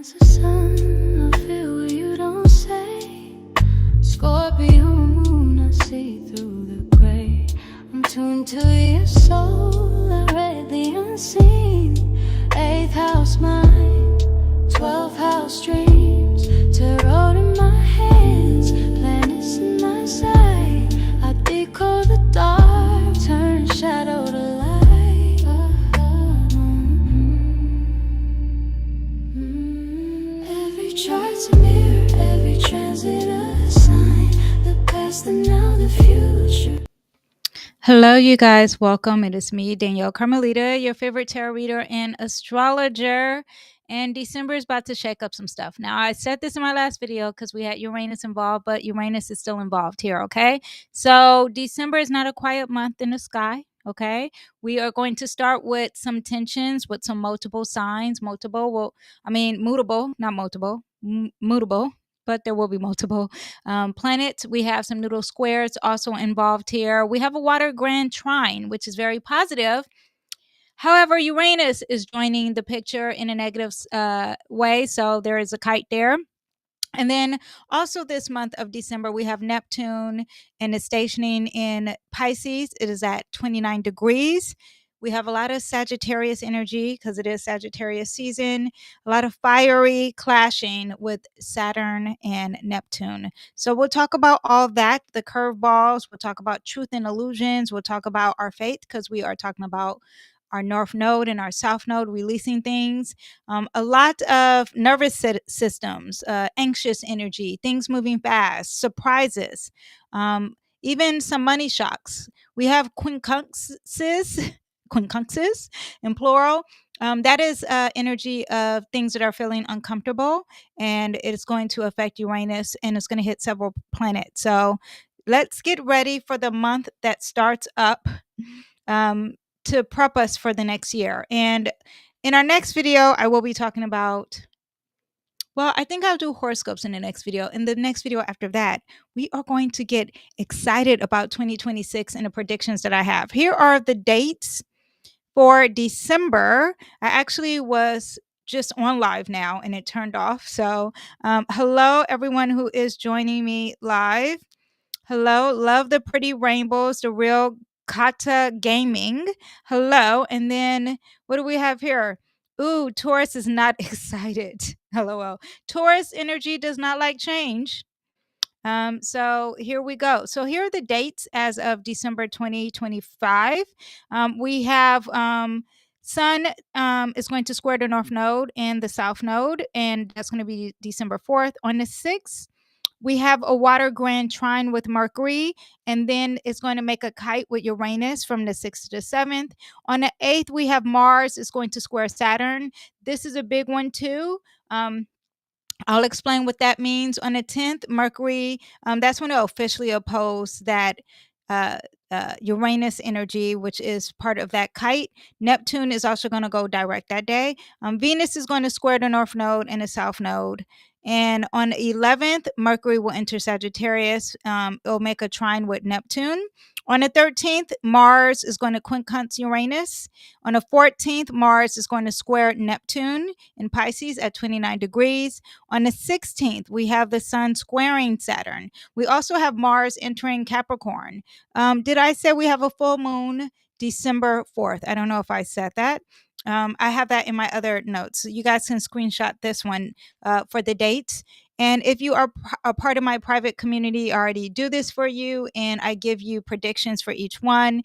as the sun, I feel what you don't say. Scorpio moon, I see through the gray. I'm tuned to your soul, I read the unseen. 8th house mind, 12th house dreams. Tarot in my hands, planets in my sight. I decode the dark, turn shadow to light. Every chart's a mirror, every transit a sign. The past, the now, the future. Hello, you guys. Welcome. It is me, Danielle Carmelita, your favorite tarot reader and astrologer. And December is about to shake up some stuff. Now, I said this in my last video because we had Uranus involved, but Uranus is still involved here, okay? So December is not a quiet month in the sky, okay? We are going to start with some tensions, with some multiple signs. Mutable, not multiple, mutable, but there will be multiple planets. We have some noodle squares also involved here. We have a Water Grand Trine, which is very positive. However, Uranus is joining the picture in a negative way, so there is a kite there. And then also this month of December, we have Neptune and it's stationing in Pisces. It is at 29 degrees. We have a lot of Sagittarius energy because it is Sagittarius season, a lot of fiery clashing with Saturn and Neptune. So we'll talk about all that, the curveballs. We'll talk about truth and illusions. We'll talk about our faith because we are talking about our north node and our south node releasing things. A lot of nervous systems, anxious energy, things moving fast, surprises, even some money shocks. We have quincunxes in plural. That is energy of things that are feeling uncomfortable, and it's going to affect Uranus, and it's going to hit several planets. So let's get ready for the month that starts up. To prep us for the next year. And in our next video, I will be talking about, well, I think I'll do horoscopes in the next video. In the next video after that, we are going to get excited about 2026 and the predictions that I have. Here are the dates for December. I actually was just on live now and it turned off. So hello, everyone who is joining me live. Hello, love the pretty rainbows, the real Kata Gaming. Hello. And then what do we have here? Ooh, Taurus is not excited. LOL. Taurus energy does not like change. So here we go. So here are the dates as of December 2025. We have Sun is going to square the North Node and the South Node, and that's going to be December 4th. On the 6th, we have a Water Grand Trine with Mercury, and then it's going to make a kite with Uranus from the 6th to the 7th. On the 8th, we have Mars is going to square Saturn. This is a big one too. I'll explain what that means. On the 10th, Mercury, that's when it'll officially oppose that Uranus energy, which is part of that kite. Neptune is also going to go direct that day. Venus is going to square the North Node and the South Node. And on the 11th, Mercury will enter Sagittarius. It'll make a trine with Neptune. On the 13th, Mars is going to quincunx Uranus. On the 14th, Mars is going to square Neptune in Pisces at 29 degrees. On the 16th, we have the Sun squaring Saturn. We also have Mars entering Capricorn. Did I say we have a full moon December 4th? I don't know if I said that. I have that in my other notes. So you guys can screenshot this one for the dates. And if you are a part of my private community, I already do this for you. And I give you predictions for each one,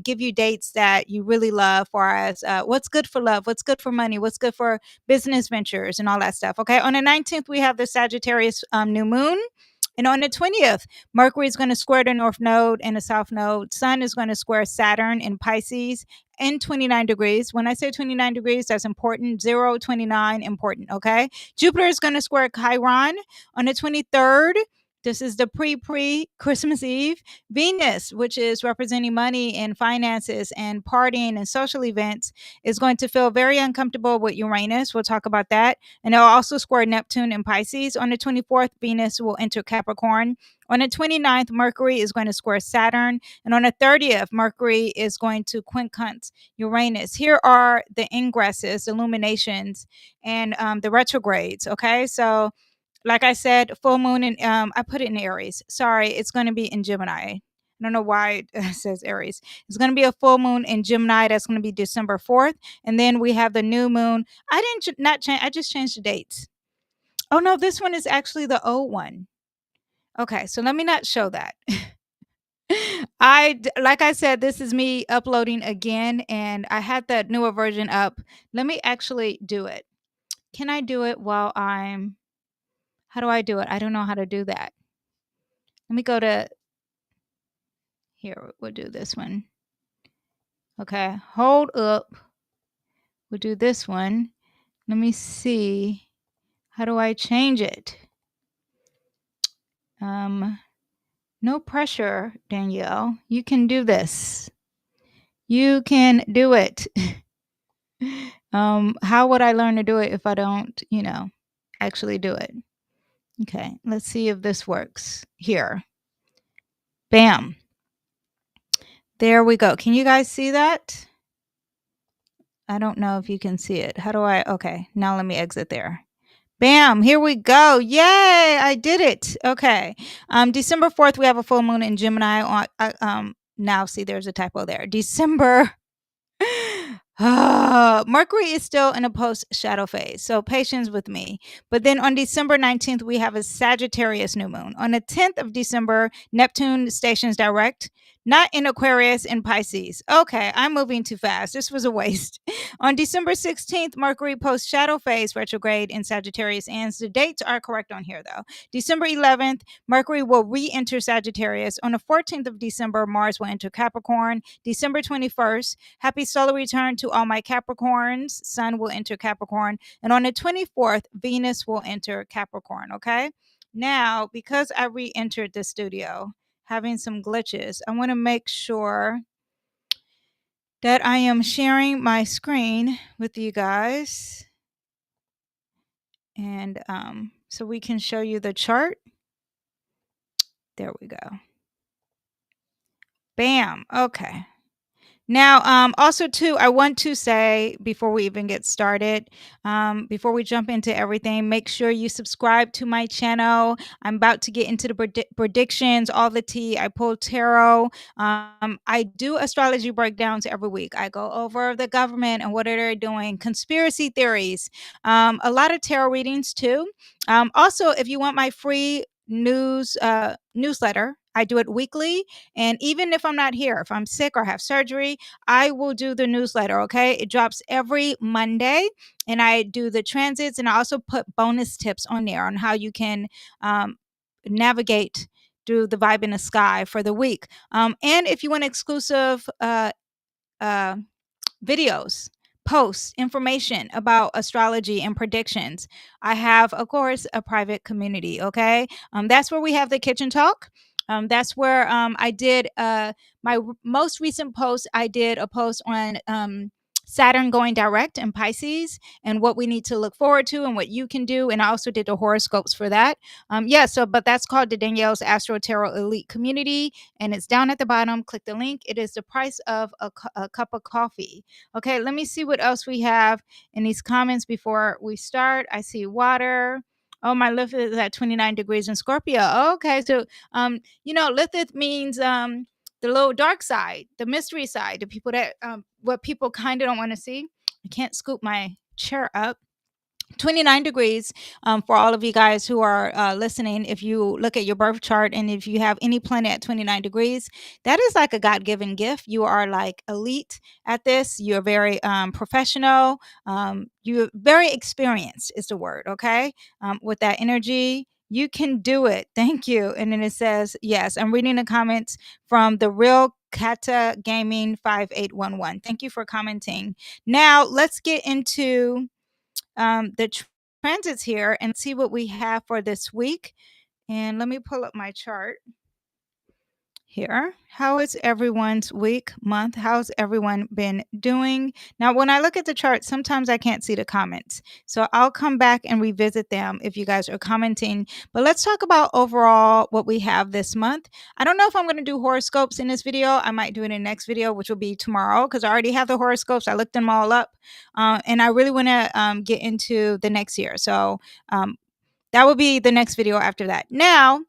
give you dates that you really love for as what's good for love, what's good for money, what's good for business ventures and all that stuff. Okay. On the 19th, we have the Sagittarius New Moon. And on the 20th, Mercury is going to square the North Node and the South Node. Sun is going to square Saturn in Pisces in 29 degrees. When I say 29 degrees, that's important. 0, 29, important, okay? Jupiter is going to square Chiron on the 23rd. This is the pre-Christmas Eve. Venus, which is representing money and finances and partying and social events, is going to feel very uncomfortable with Uranus. We'll talk about that. And it'll also square Neptune and Pisces. On the 24th, Venus will enter Capricorn. On the 29th, Mercury is going to square Saturn. And on the 30th, Mercury is going to quincunx Uranus. Here are the ingresses, illuminations, and the retrogrades. Okay, so like I said, full moon and I put it in Aries. Sorry, it's going to be in Gemini. I don't know why it says Aries. It's going to be a full moon in Gemini. That's going to be December 4th. And then we have the new moon. I didn't not change. I just changed the dates. Oh no, this one is actually the old one. Okay, so let me not show that. Like I said, this is me uploading again, and I had that newer version up. Let me actually do it. Can I do it while I'm? How do I do it? I don't know how to do that. Let me go to here. We'll do this one. Okay, hold up. We'll do this one. Let me see. How do I change it? No pressure, Danielle. You can do this. You can do it. How would I learn to do it if I don't, actually do it? Okay, let's see if this works. Here. Bam. There we go. Can you guys see that? I don't know if you can see it. How do I? Okay, now let me exit there. Bam, here we go. Yay, I did it. Okay. December 4th, we have a full moon in Gemini. Now see, there's a typo there. December Mercury is still in a post shadow phase, so patience with me. But then on December 19th, we have a Sagittarius new moon. On the 10th of December, Neptune stations direct, not in Aquarius, in Pisces. Okay, I'm moving too fast. This was a waste. On December 16th, Mercury post shadow phase retrograde in Sagittarius, and the dates are correct on here though. December 11th, Mercury will re-enter Sagittarius. On the 14th of December, Mars will enter Capricorn. December 21st, happy solar return to all my Capricorns. Sun will enter Capricorn. And on the 24th, Venus will enter Capricorn. Okay. Now, because I re entered the studio, having some glitches, I want to make sure that I am sharing my screen with you guys. And so we can show you the chart. There we go. Bam. Okay. Now, also too, I want to say before we even get started, before we jump into everything, make sure you subscribe to my channel. I'm about to get into the predictions, all the tea. I pull tarot. I do astrology breakdowns every week. I go over the government and what are they doing, conspiracy theories, a lot of tarot readings too. Also, if you want my free newsletter, I do it weekly. And even if I'm not here, if I'm sick or have surgery, I will do the newsletter. Okay. It drops every Monday, and I do the transits, and I also put bonus tips on there on how you can navigate through the vibe in the sky for the week. And if you want exclusive videos, posts, information about astrology and predictions, I have, of course, a private community. Okay. That's where we have the kitchen talk. That's where I did my most recent post. I did a post on Saturn going direct in Pisces and what we need to look forward to and what you can do. And I also did the horoscopes for that. But that's called the Danielle's Astro Tarot Elite Community. And it's down at the bottom. Click the link. It is the price of a cup of coffee. Okay, let me see what else we have in these comments before we start. I see water. Oh, my Lilith is at 29 degrees in Scorpio. Okay, so Lilith means the little dark side, the mystery side, the people that what people kind of don't want to see. I can't scoop my chair up. 29 degrees for all of you guys who are listening. If you look at your birth chart and if you have any planet at 29 degrees, that is like a God-given gift. You are like elite at this. You're very professional. You're very experienced is the word. Okay. With that energy, you can do it. Thank you. And then it says, yes, I'm reading the comments from the real Kata Gaming 5811. Thank you for commenting. Now let's get into the transits here and see what we have for this week. And let me pull up my chart here. How is everyone's week, month? How's everyone been doing? Now, when I look at the chart, sometimes I can't see the comments. So I'll come back and revisit them if you guys are commenting. But let's talk about overall what we have this month. I don't know if I'm going to do horoscopes in this video. I might do it in the next video, which will be tomorrow, because I already have the horoscopes. I looked them all up. And I really want to get into the next year. So that will be the next video after that. Now,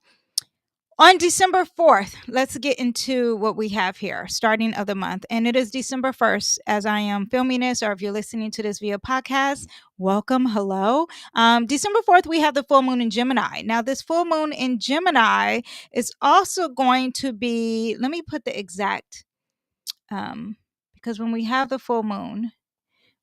on December 4th, let's get into what we have here, starting of the month. And it is December 1st as I am filming this, or if you're listening to this via podcast, welcome. Hello. December 4th, we have the full moon in Gemini. Now, this full moon in Gemini is also going to be, let me put the exact, because when we have the full moon,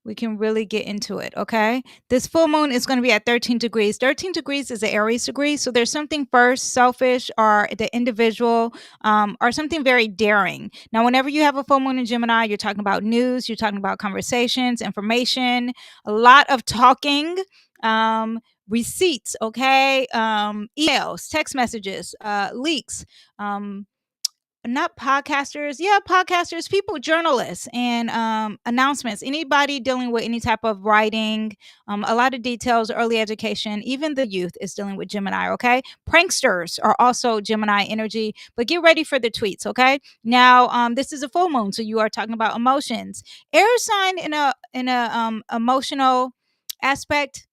we can really get into it, okay? This full moon is going to be at 13 degrees. 13 degrees is an Aries degree, so there's something first, selfish, or the individual, or something very daring. Now, whenever you have a full moon in Gemini, you're talking about news, you're talking about conversations, information, a lot of talking, receipts, okay? Emails, text messages, leaks, not podcasters, podcasters, people, journalists, and announcements, anybody dealing with any type of writing, a lot of details, early education, even the youth is dealing with Gemini. Okay, pranksters are also Gemini energy, but get ready for the tweets. Okay, now this is a full moon, so you are talking about emotions. Air sign in a emotional aspect,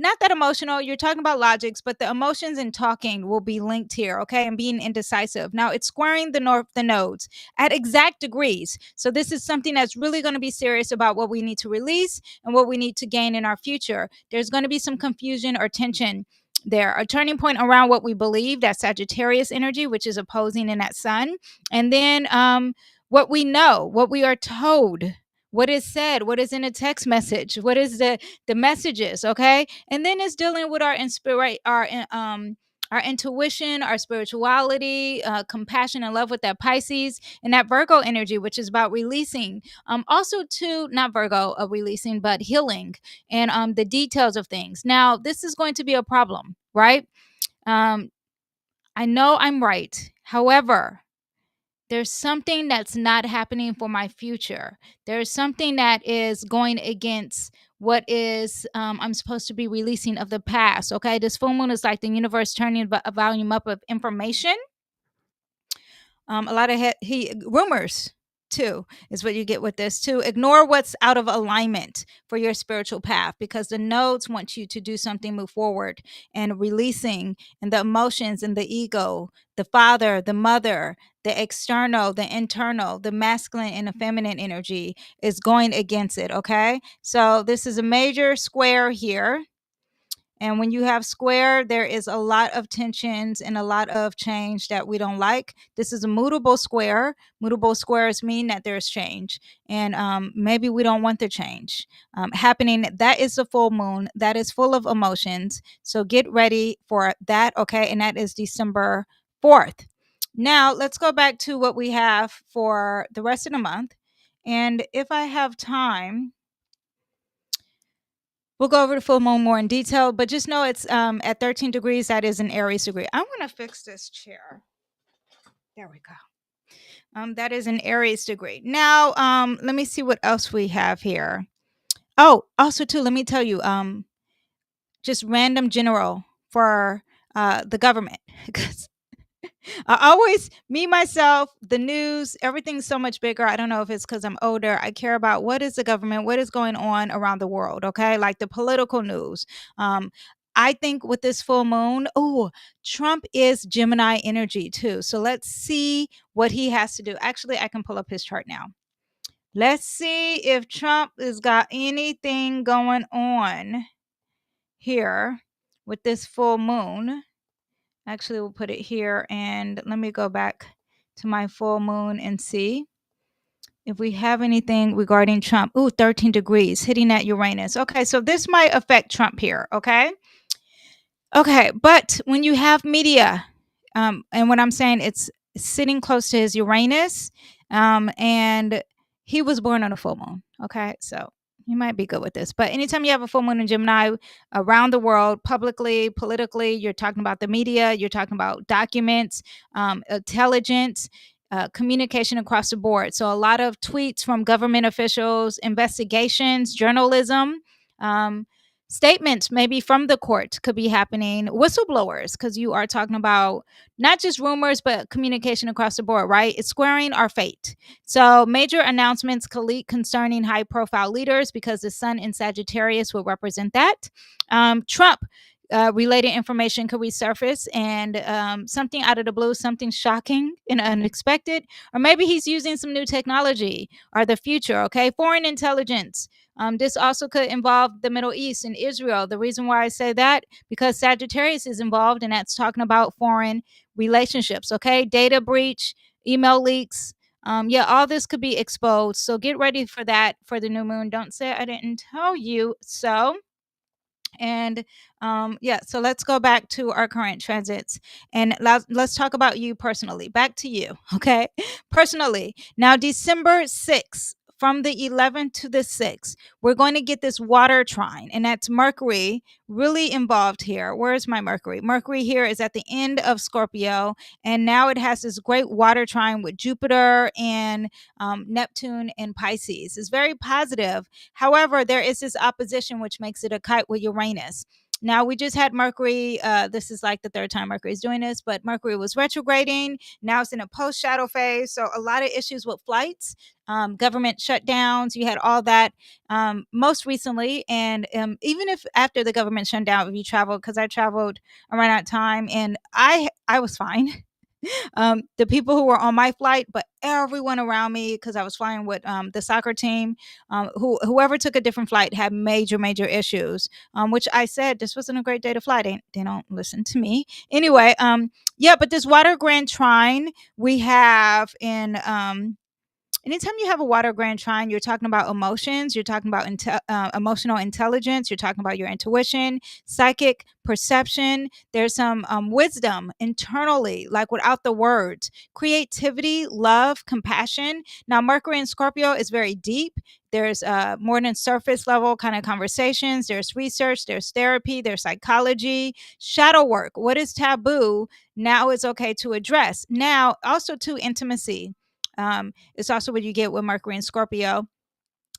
not that emotional. You're talking about logics, but the emotions and talking will be linked here, okay? And being indecisive. Now it's squaring the nodes at exact degrees. So this is something that's really going to be serious about what we need to release and what we need to gain in our future. There's going to be some confusion or tension there, a turning point around what we believe, that Sagittarius energy, which is opposing in that sun. And then what we know, what we are told, what is said, what is in a text message, what is the messages, okay? And then it's dealing with our our intuition, our spirituality, compassion and love with that Pisces, and that Virgo energy, which is about releasing. Also, too, not Virgo of releasing, but healing and the details of things. Now, this is going to be a problem, right? I know I'm right. However, there's something that's not happening for my future. There's something that is going against what is I'm supposed to be releasing of the past. Okay, this full moon is like the universe turning a volume up of information. A lot of rumors too is what you get with this too. Ignore what's out of alignment for your spiritual path, because the nodes want you to do something, move forward, and releasing, and the emotions and the ego, the father, the mother, the external, the internal, the masculine and the feminine energy is going against it. Okay, so this is a major square here. And when you have square, there is a lot of tensions and a lot of change that we don't like. This is a mutable square. Mutable squares mean that there's change. And maybe we don't want the change happening. That is the full moon. That is full of emotions. So get ready for that. Okay. And that is December 4th. Now, let's go back to what we have for the rest of the month. And if I have time, we'll go over the full moon more in detail, but just know it's at 13 degrees. That is an Aries degree. I'm going to fix this chair. There we go. That is an Aries degree. Now, let me see what else we have here. Oh, also too, let me tell you, just random general for the government, because I always, me, myself, the news, everything's so much bigger. I don't know if it's because I'm older. I care about what is the government, what is going on around the world, okay? Like the political news. I think with this full moon, Trump is Gemini energy too. So let's see what he has to do. Actually, I can pull up his chart now. Let's see if Trump has got anything going on here with this full moon. Actually, we'll put it here, and let me go back to my full moon and see if we have anything regarding Trump. 13 degrees hitting that Uranus. Okay, so this might affect Trump here, okay? Okay, but when you have media, and what I'm saying, it's sitting close to his Uranus, and he was born on a full moon, okay? So You might be good with this, but anytime you have a full moon in Gemini around the world, publicly, politically, you're talking about the media, you're talking about documents, intelligence, communication across the board. So a lot of tweets from government officials, investigations, journalism, um, statements maybe from the court could be happening, whistleblowers, because you are talking about not just rumors, but communication across the board, right? It's squaring our fate. So major announcements could leak concerning high profile leaders because the sun in Sagittarius will represent that. Trump related information could resurface, and something out of the blue, something shocking and unexpected, or maybe he's using some new technology or the future. Okay, foreign intelligence. This also could involve the Middle East and Israel. The reason why I say that, because Sagittarius is involved, and that's talking about foreign relationships. Okay, data breach, email leaks. Yeah, all this could be exposed. So get ready for that for the new moon. Don't say I didn't tell you so. And yeah, so let's go back to our current transits, and let's talk about you personally. Back to you, okay? Personally, now December 6th, from the 11th to the 6th, we're going to get this water trine, and that's Mercury really involved here. Where's my Mercury? Mercury here is at the end of Scorpio, and now it has this great water trine with Jupiter and Neptune and Pisces. It's very positive. However, there is this opposition, which makes it a kite with Uranus. Now, we just had Mercury. This is like the third time Mercury is doing this, but Mercury was retrograding. Now it's in a post shadow phase. So, a lot of issues with flights, government shutdowns. You had all that most recently. And even if after the government shutdown, if you traveled, because I traveled around that time and I was fine. The people who were on my flight, but everyone around me, because I was flying with the soccer team, whoever took a different flight had major issues. Which I said this wasn't a great day to fly. They don't listen to me anyway. Yeah, but this Water Grand Trine we have in anytime you have a Water Grand Trine, you're talking about emotions, you're talking about emotional intelligence, you're talking about your intuition, psychic perception. There's some wisdom internally, like without the words, creativity, love, compassion. Now, Mercury in Scorpio is very deep. There's more than surface level kind of conversations. There's research, there's therapy, there's psychology, shadow work. What is taboo now is okay to address. Now, also to intimacy. It's also what you get with Mercury and Scorpio.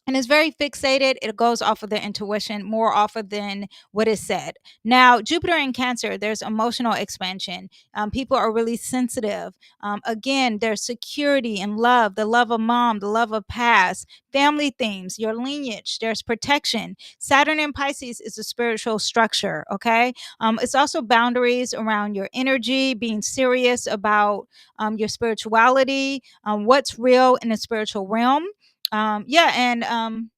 And it's very fixated. It goes off of the intuition more often than what is said. Now, Jupiter in Cancer, there's emotional expansion. People are really sensitive. Again, there's security and love, the love of mom, the love of past, family themes, your lineage, there's protection. Saturn in Pisces is a spiritual structure, okay? It's also boundaries around your energy, being serious about your spirituality, what's real in the spiritual realm. Yeah, and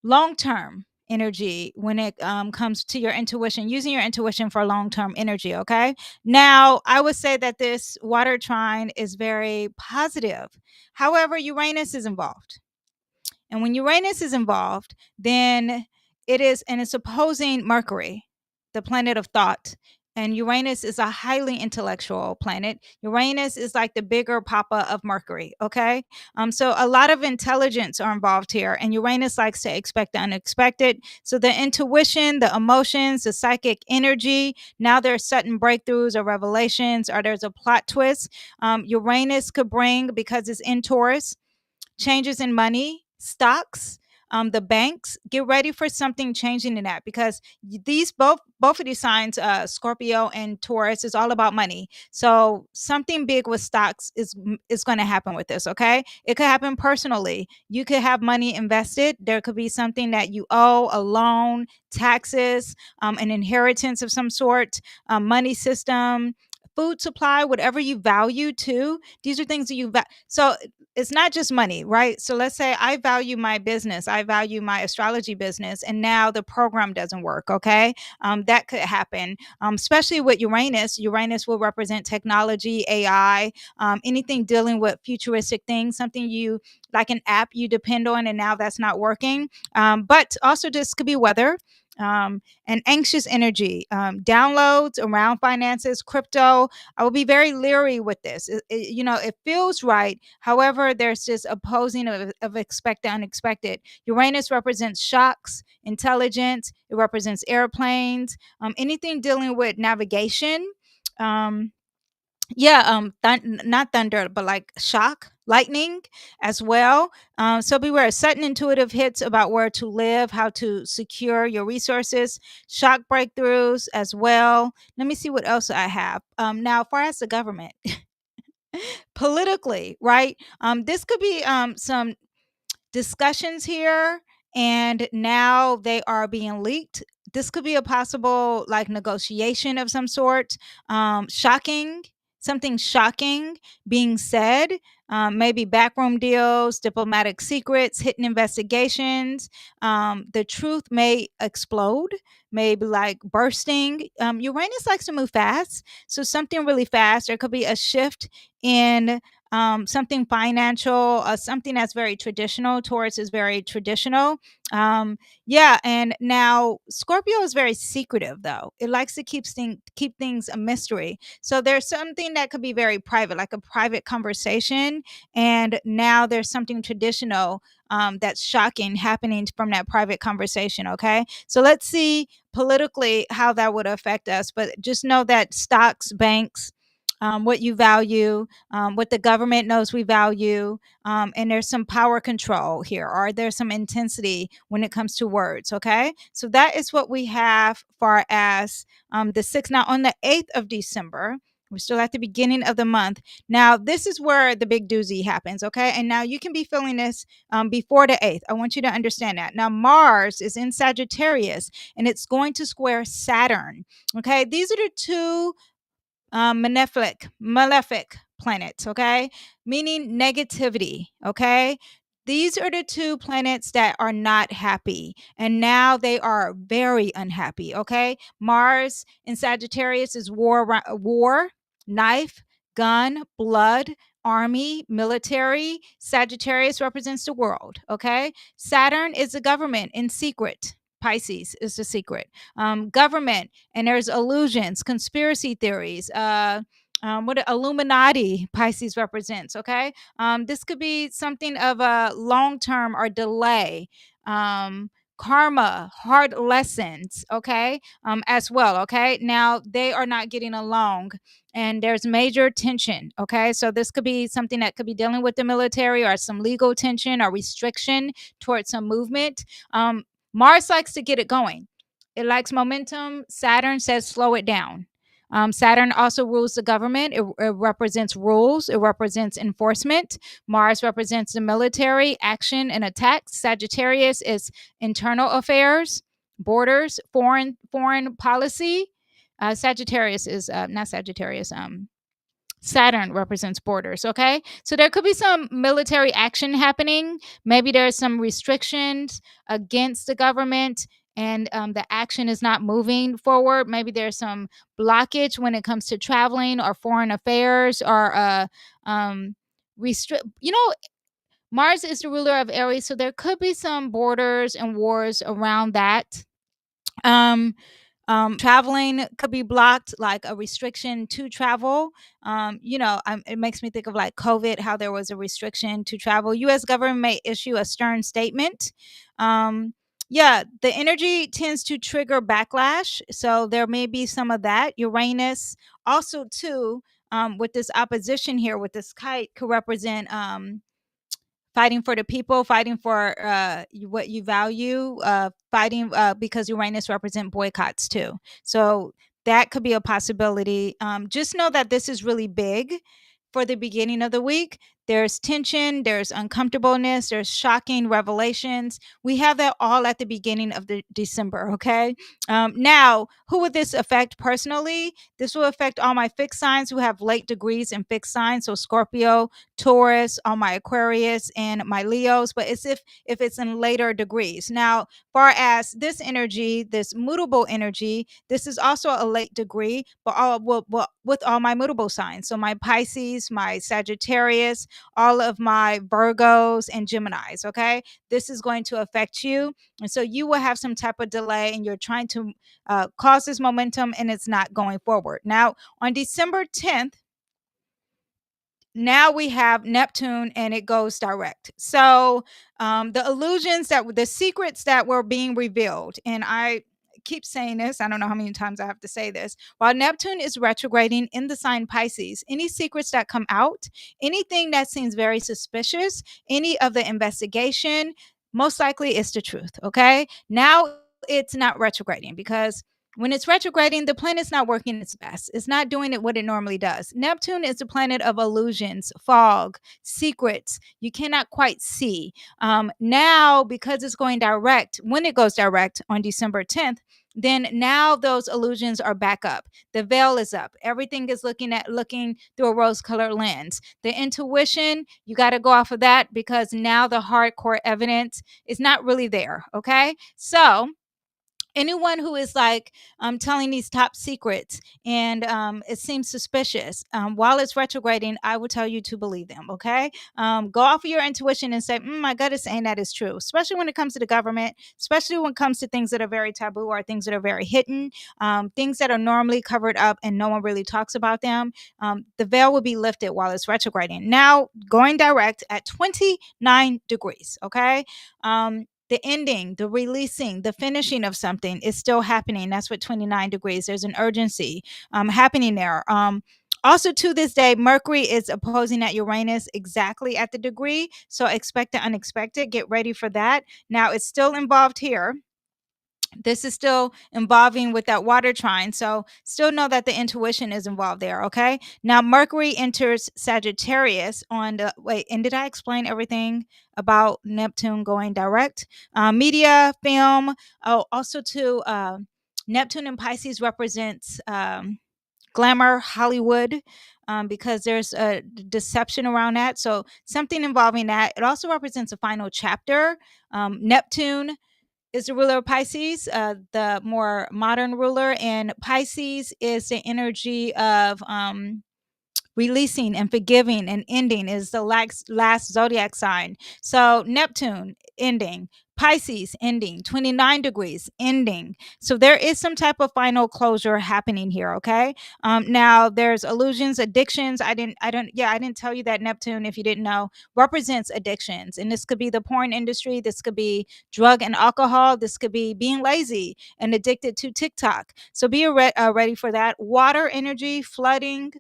long term energy when it comes to your intuition, using your intuition for long term energy. Okay. Now, I would say that this water trine is very positive. However, Uranus is involved. And when Uranus is involved, then and it's opposing Mercury, the planet of thought. And Uranus is a highly intellectual planet. Uranus is like the bigger papa of Mercury. Okay. So a lot of intelligence are involved here. And Uranus likes to expect the unexpected. So the intuition, the emotions, the psychic energy, now there's sudden breakthroughs or revelations, or there's a plot twist. Uranus could bring, because it's in Taurus, changes in money, stocks, the banks. Get ready for something changing in that, because these both of these signs, Scorpio and Taurus, is all about money. So something big with stocks is going to happen with this. Okay, it could happen personally. You could have money invested. There could be something that you owe, a loan, taxes, an inheritance of some sort, money system, food supply, whatever you value too. These are things that so it's not just money, right? So let's say I value my business, I value my astrology business, and now the program doesn't work. Okay, that could happen, especially with Uranus. Uranus will represent technology, AI, anything dealing with futuristic things, something you like an app you depend on, and now that's not working. But also, this could be weather. and anxious energy, downloads around finances, crypto. I will be very leery with this. It feels right. However, there's this opposing of expected, unexpected. Uranus represents shocks, intelligence. It represents airplanes, anything dealing with navigation. Um, yeah, not thunder, but like shock, lightning as well. So beware sudden intuitive hits about where to live, how to secure your resources, shock breakthroughs as well. Let me see what else I have. Now, as far as the government, politically, right? This could be some discussions here, and now they are being leaked. This could be a possible like negotiation of some sort. Shocking, something shocking being said. Maybe backroom deals, diplomatic secrets, hidden investigations. The truth may explode, maybe like bursting. Uranus likes to move fast, so something really fast. There could be a shift in something financial, something that's very traditional. Taurus is very traditional. Yeah, and now Scorpio is very secretive, though. It likes to keep things a mystery. So there's something that could be very private, like a private conversation, and now there's something traditional that's shocking happening from that private conversation. Okay, so let's see politically how that would affect us, but just know that stocks, banks, what you value, what the government knows we value, and there's some power control here, or there's some intensity when it comes to words. Okay, so that is what we have far as the 6th. Now, on the 8th of December, we're still at the beginning of the month. Now, this is where the big doozy happens. Okay, and now you can be feeling this before the 8th. I want you to understand that. Now, Mars is in Sagittarius, and it's going to square Saturn. Okay, these are the two malefic planets, okay? Meaning negativity, okay? These are the two planets that are not happy, and now they are very unhappy, okay? Mars in Sagittarius is war, knife, gun, blood, army, military. Sagittarius represents the world, okay? Saturn is the government in secret. Pisces is the secret. Government, and there's illusions, conspiracy theories, what Illuminati Pisces represents. Okay, this could be something of a long term or delay. Karma, hard lessons. Okay, as well. Okay, now they are not getting along, and there's major tension. Okay, so this could be something that could be dealing with the military, or some legal tension or restriction towards some movement. Mars likes to get it going. It likes momentum. Saturn says slow it down. Saturn also rules the government. It represents rules. It represents enforcement. Mars represents the military, action, and attacks. Sagittarius is internal affairs, borders, foreign policy. Sagittarius is not Sagittarius. Saturn represents borders. Okay, so there could be some military action happening. Maybe there's some restrictions against the government, and the action is not moving forward. Maybe there's some blockage when it comes to traveling or foreign affairs, or restrict. Mars is the ruler of Aries, so there could be some borders and wars around that. Um, Traveling could be blocked, like a restriction to travel. It makes me think of like COVID, how there was a restriction to travel. U.S. government may issue a stern statement. Yeah, the energy tends to trigger backlash, so there may be some of that. Uranus also too, with this opposition here with this kite, could represent fighting for the people, fighting for what you value, fighting because Uranus represent boycotts too. So that could be a possibility. Just know that this is really big for the beginning of the week. There's tension, there's uncomfortableness, there's shocking revelations. We have that all at the beginning of the December. Okay. Now, who would this affect personally? This will affect all my fixed signs who have late degrees in fixed signs. So Scorpio, Taurus, all my Aquarius, and my Leos. But it's if it's in later degrees. Now, far as this energy, this mutable energy, this is also a late degree, but with all my mutable signs. So my Pisces, my Sagittarius, all of my Virgos and Geminis. Okay, this is going to affect you, and so you will have some type of delay, and you're trying to cause this momentum, and it's not going forward. Now, on December 10th, now we have Neptune and it goes direct. So the illusions the secrets that were being revealed, and I keep saying this, I don't know how many times I have to say this, while Neptune is retrograding in the sign Pisces, any secrets that come out, anything that seems very suspicious, any of the investigation, most likely is the truth. Okay. Now it's not retrograding because when it's retrograding, the planet's not working its best. It's not doing it what it normally does. Neptune is the planet of illusions, fog, secrets you cannot quite see. Now, because it's going direct, when it goes direct on December 10th, then now those illusions are back up. The veil is up. Everything is looking through a rose-colored lens. The intuition, you got to go off of that because now the hardcore evidence is not really there. Okay, so anyone who is like telling these top secrets and it seems suspicious while it's retrograding, I would tell you to believe them. Okay, go off of your intuition and say, my gut is saying that is true, especially when it comes to the government, especially when it comes to things that are very taboo or things that are very hidden, things that are normally covered up and no one really talks about them. The veil will be lifted while it's retrograding, now going direct at 29 degrees. Okay, the ending, the releasing, the finishing of something is still happening. That's what 29 degrees. There's an urgency happening there. Also, to this day, Mercury is opposing at Uranus exactly at the degree. So expect the unexpected. Get ready for that. Now, it's still involved here. This is still involving with that water trine. So still know that the intuition is involved there. Okay. Now Mercury enters Sagittarius on the wait. And did I explain everything about Neptune going direct? Media, film. Oh, also too. Neptune and Pisces represents glamour, Hollywood. Because there's a deception around that. So something involving that. It also represents a final chapter. Neptune is the ruler of Pisces, the more modern ruler, and Pisces is the energy of releasing and forgiving and ending, is the last zodiac sign. So Neptune ending, Pisces ending, 29 degrees ending. So there is some type of final closure happening here. Okay. Now there's illusions, addictions. I didn't tell you that Neptune, if you didn't know, represents addictions. And this could be the porn industry. This could be drug and alcohol. This could be being lazy and addicted to TikTok. So be ready for that. Water energy, flooding.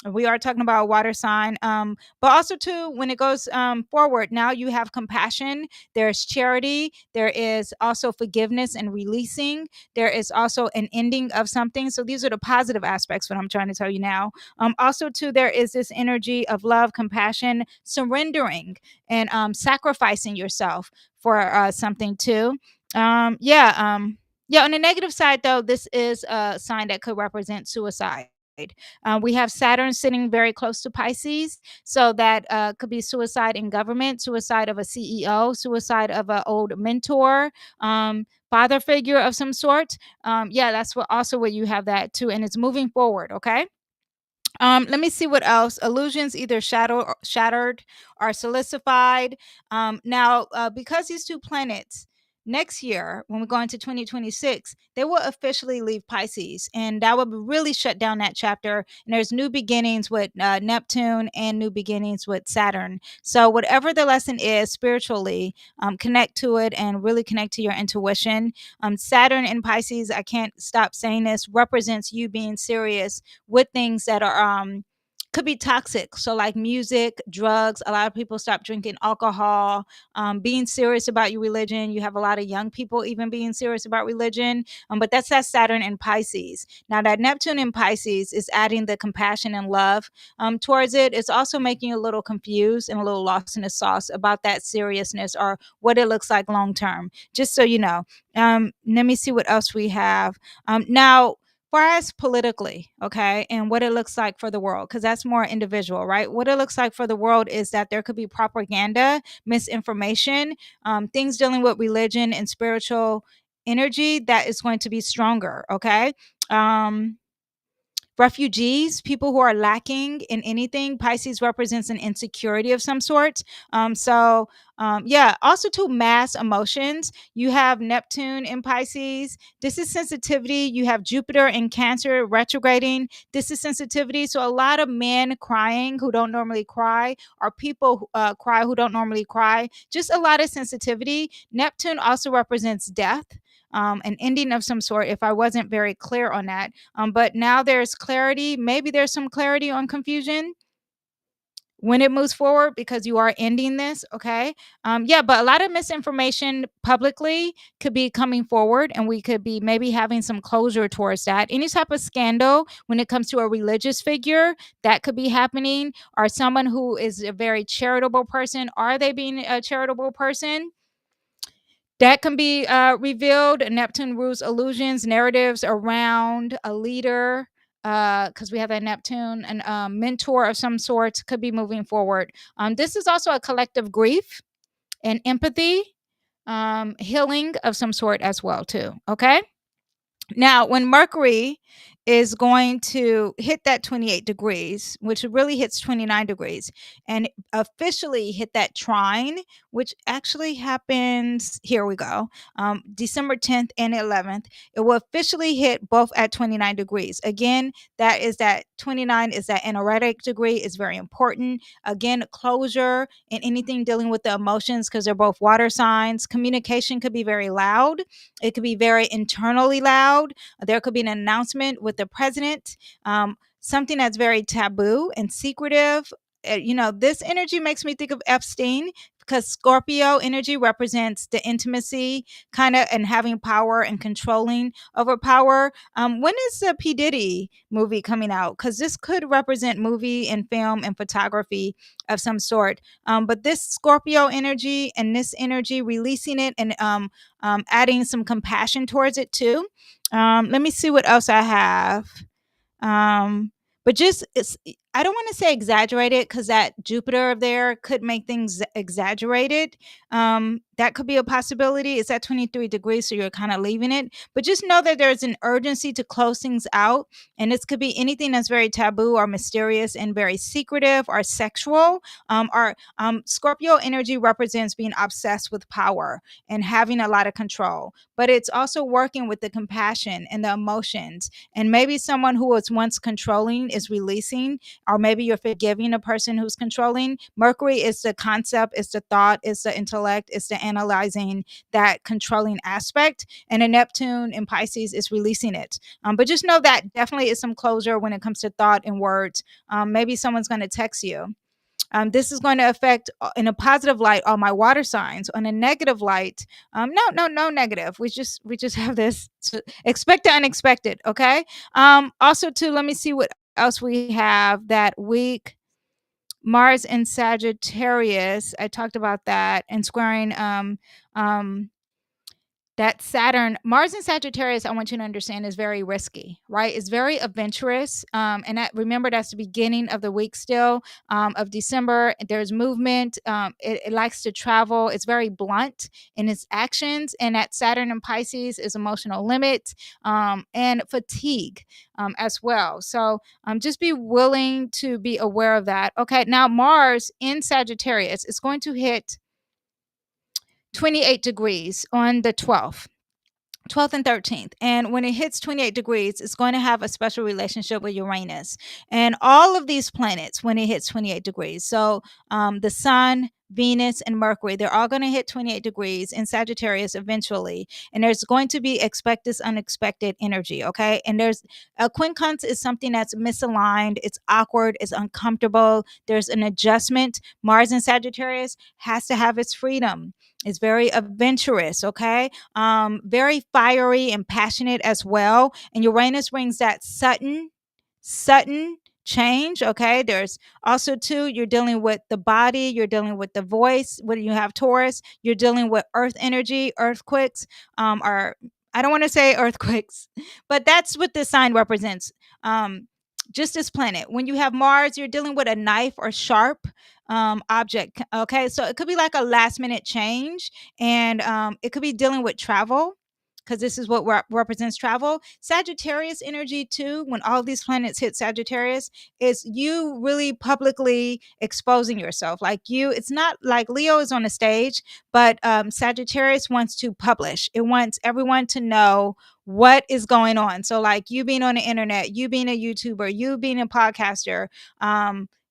We are talking about a water sign, but also too when it goes forward, now you have compassion, there's charity, there is also forgiveness and releasing, there is also an ending of something. So these are the positive aspects what I'm trying to tell you now. Also too, there is this energy of love, compassion, surrendering, and sacrificing yourself for something too. Yeah, on the negative side though, this is a sign that could represent suicide. We have Saturn sitting very close to Pisces, so that could be suicide in government, suicide of a CEO, suicide of an old mentor, father figure of some sort. Yeah, that's what you have that too, and it's moving forward. Okay. Let me see what else. Illusions either shattered or solidified. Now, because these two planets next year, when we go into 2026, they will officially leave Pisces, and that will really shut down that chapter. And there's new beginnings with Neptune and new beginnings with Saturn. So, whatever the lesson is spiritually, connect to it and really connect to your intuition. Saturn in Pisces, I can't stop saying this, represents you being serious with things that are could be toxic. So like music, drugs, a lot of people stop drinking alcohol, being serious about your religion. You have a lot of young people even being serious about religion. But that's that Saturn in Pisces. Now that Neptune in Pisces is adding the compassion and love towards it. It's also making you a little confused and a little lost in the sauce about that seriousness or what it looks like long term. Just so you know. Let me see what else we have. Now, far as politically, okay, and what it looks like for the world, because that's more individual, right? What it looks like for the world is that there could be propaganda, misinformation, things dealing with religion and spiritual energy that is going to be stronger, okay? refugees, people who are lacking in anything. Pisces represents an insecurity of some sort. Yeah, also to mass emotions. You have Neptune in Pisces. This is sensitivity. You have Jupiter in Cancer retrograding. This is sensitivity. So a lot of men crying who don't normally cry, or people cry who don't normally cry. Just a lot of sensitivity. Neptune also represents death. An ending of some sort, if I wasn't very clear on that. But now there's clarity. Maybe there's some clarity on confusion when it moves forward, because you are ending this. Okay. Yeah, but a lot of misinformation publicly could be coming forward, and we could be maybe having some closure towards that. Any type of scandal when it comes to a religious figure, that could be happening, or someone who is a very charitable person, are they being a charitable person? That can be revealed. Neptune rules illusions, narratives around a leader, because we have that Neptune, and mentor of some sort could be moving forward. This is also a collective grief and empathy, healing of some sort as well too. Okay. Now, when Mercury is going to hit that 28 degrees, which really hits 29 degrees, and officially hit that trine, which actually happens, here we go, December 10th and 11th, it will officially hit both at 29 degrees. Again, that is that 29 is that energetic degree, is very important. Again, closure in anything dealing with the emotions, because they're both water signs. Communication could be very loud. It could be very internally loud. There could be an announcement with the president, something that's very taboo and secretive. This energy makes me think of Epstein, because Scorpio energy represents the intimacy kind of, and having power and controlling over power. When is the P. Diddy movie coming out? Because this could represent movie and film and photography of some sort. But this Scorpio energy and this energy, releasing it, and adding some compassion towards it too. Let me see what else I have. But just I don't want to say exaggerated, because that Jupiter there could make things exaggerated. That could be a possibility. It's at 23 degrees, so you're kind of leaving it. But just know that there's an urgency to close things out. And this could be anything that's very taboo or mysterious and very secretive or sexual. Or Scorpio energy represents being obsessed with power and having a lot of control. But it's also working with the compassion and the emotions. And maybe someone who was once controlling is releasing, or maybe you're forgiving a person who's controlling. Mercury is the concept, it's the thought, it's the intellect, it's the analyzing that controlling aspect. And a Neptune in Pisces is releasing it. But just know that definitely is some closure when it comes to thought and words. Maybe someone's going to text you. This is going to affect in a positive light all my water signs. On a negative light, no negative. We just have this. So expect the unexpected. Okay. Also, too, let me see what else we have that week. Mars and Sagittarius. I talked about that, and squaring that Saturn, Mars and Sagittarius, I want you to understand, is very risky, right? It's very adventurous. And remember, that's the beginning of the week still, of December. There's movement. It likes to travel. It's very blunt in its actions. And that Saturn and Pisces is emotional limit, and fatigue, as well. So just be willing to be aware of that. Okay, now Mars in Sagittarius is going to hit 28 degrees on the 12th and 13th. And when it hits 28 degrees, it's going to have a special relationship with Uranus and all of these planets when it hits 28 degrees. So the sun, Venus, and Mercury, they're all going to hit 28 degrees in Sagittarius eventually. And there's going to be expected, unexpected energy. Okay. And there's a quincunx is something that's misaligned. It's awkward. It's uncomfortable. There's an adjustment. Mars in Sagittarius has to have its freedom. It's very adventurous, okay? Very fiery and passionate as well. And Uranus brings that sudden change, okay? There's also too, you're dealing with the body, you're dealing with the voice. When you have Taurus, you're dealing with earth energy, earthquakes, or I don't want to say earthquakes, but that's what this sign represents. Just this planet. When you have Mars, you're dealing with a knife or sharp object. Okay, so it could be like a last minute change, and it could be dealing with travel. because this is what represents travel. Sagittarius energy too, when all these planets hit Sagittarius, is you really publicly exposing yourself. Like you, it's not like Leo is on a stage, but Sagittarius wants to publish. It wants everyone to know what is going on. So like you being on the internet, you being a YouTuber, you being a podcaster,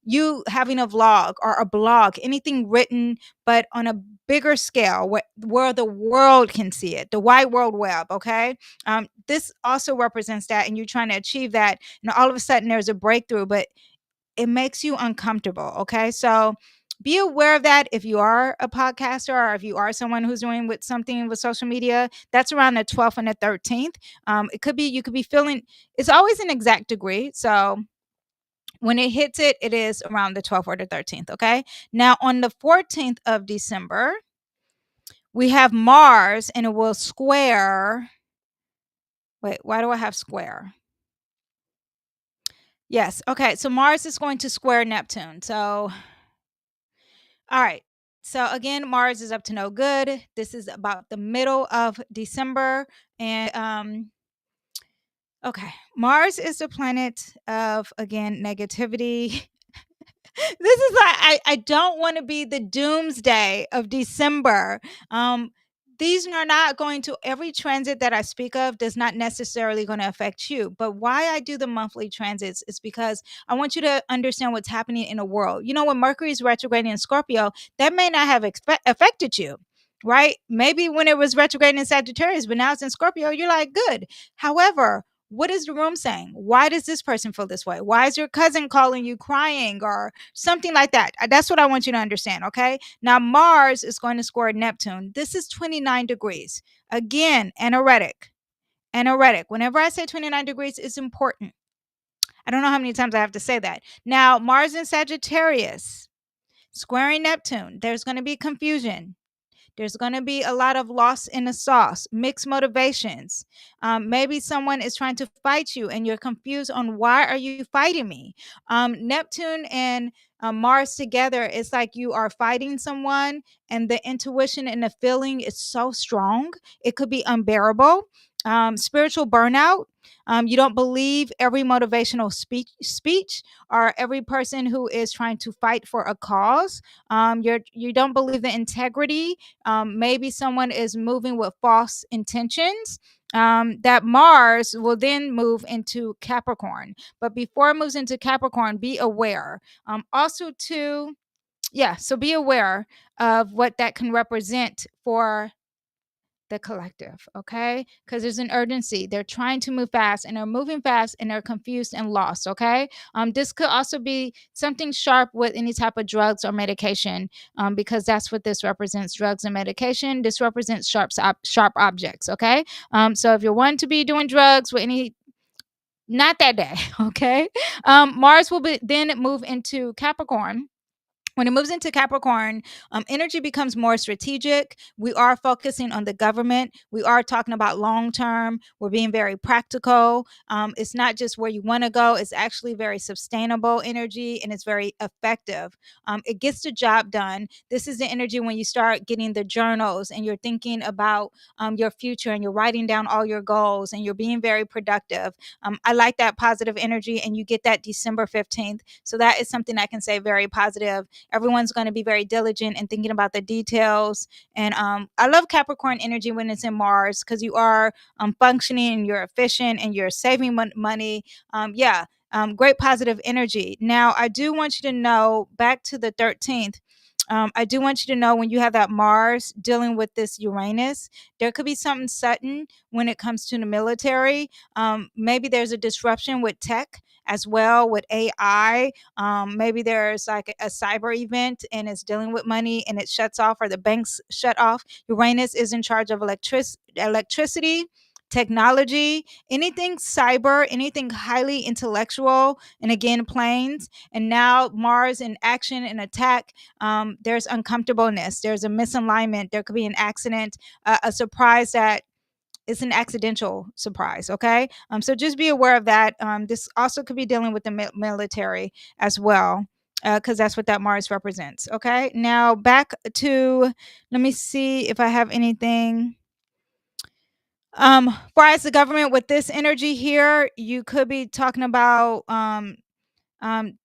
you having a vlog or a blog, anything written, but on a bigger scale where the world can see it, the wide world web. Okay. This also represents that, and you're trying to achieve that. And all of a sudden there's a breakthrough, but it makes you uncomfortable. Okay. So be aware of that if you are a podcaster or if you are someone who's doing with something with social media. That's around the 12th and the 13th. It could be, you could be feeling, it's always an exact degree. So when it hits it, it is around the 12th or the 13th. Okay. Now on the 14th of December, we have Mars and it will square. Wait, why do I have square? Yes. Okay. So Mars is going to square Neptune. So, all right. So again, Mars is up to no good. This is about the middle of December. And okay, Mars is the planet of, again, negativity. This is like I don't want to be the doomsday of December. These are not going to, every transit that I speak of does not necessarily going to affect you. But why I do the monthly transits is because I want you to understand what's happening in the world. You know, when Mercury is retrograding in Scorpio, that may not have affected you, right? Maybe when it was retrograding in Sagittarius, but now it's in Scorpio, you're like, good. However, what is the room saying? Why does this person feel this way? Why is your cousin calling you crying or something like that? That's what I want you to understand. Okay. Now, Mars is going to square Neptune. This is 29 degrees. Again, anoretic. Anoretic. Whenever I say 29 degrees, it's important. I don't know how many times I have to say that. Now, Mars in Sagittarius squaring Neptune. There's going to be confusion. There's going to be a lot of loss in the sauce, mixed motivations. Maybe someone is trying to fight you and you're confused on why are you fighting me? Neptune and Mars together, it's like you are fighting someone and the intuition and the feeling is so strong. It could be unbearable. Spiritual burnout. You don't believe every motivational speech or every person who is trying to fight for a cause. You don't believe the integrity. Maybe someone is moving with false intentions. That Mars will then move into Capricorn. But before it moves into Capricorn, be aware. Also, too, yeah, so be aware of what that can represent for the collective, okay? Because there's an urgency. They're trying to move fast and they're moving fast and they're confused and lost, okay? This could also be something sharp with any type of drugs or medication, because that's what this represents, drugs and medication. This represents sharp objects, okay? So if you're wanting to be doing drugs with any, not that day, okay? Mars will then move into Capricorn. When it moves into Capricorn, energy becomes more strategic. We are focusing on the government. We are talking about long term. We're being very practical. It's not just where you want to go. It's actually very sustainable energy and it's very effective. It gets the job done. This is the energy when you start getting the journals and you're thinking about your future and you're writing down all your goals and you're being very productive. I like that positive energy, and you get that December 15th. So that is something I can say very positive. Everyone's going to be very diligent and thinking about the details. And I love Capricorn energy when it's in Mars because you are functioning and you're efficient and you're saving money. Great positive energy. Now, I do want you to know, back to the 13th, I do want you to know when you have that Mars dealing with this Uranus, there could be something sudden when it comes to the military. Maybe there's a disruption with tech as well, with AI. Maybe there's like a cyber event and it's dealing with money and it shuts off or the banks shut off. Uranus is in charge of electricity, technology, anything cyber, anything highly intellectual, and again, planes. And now Mars in action and attack, there's uncomfortableness, there's a misalignment, there could be an accident, a surprise that it's an accidental surprise. Okay. So just be aware of that. This also could be dealing with the military as well, because that's what that Mars represents. Okay. Now back to, let me see if I have anything. Far as the government with this energy here, you could be talking about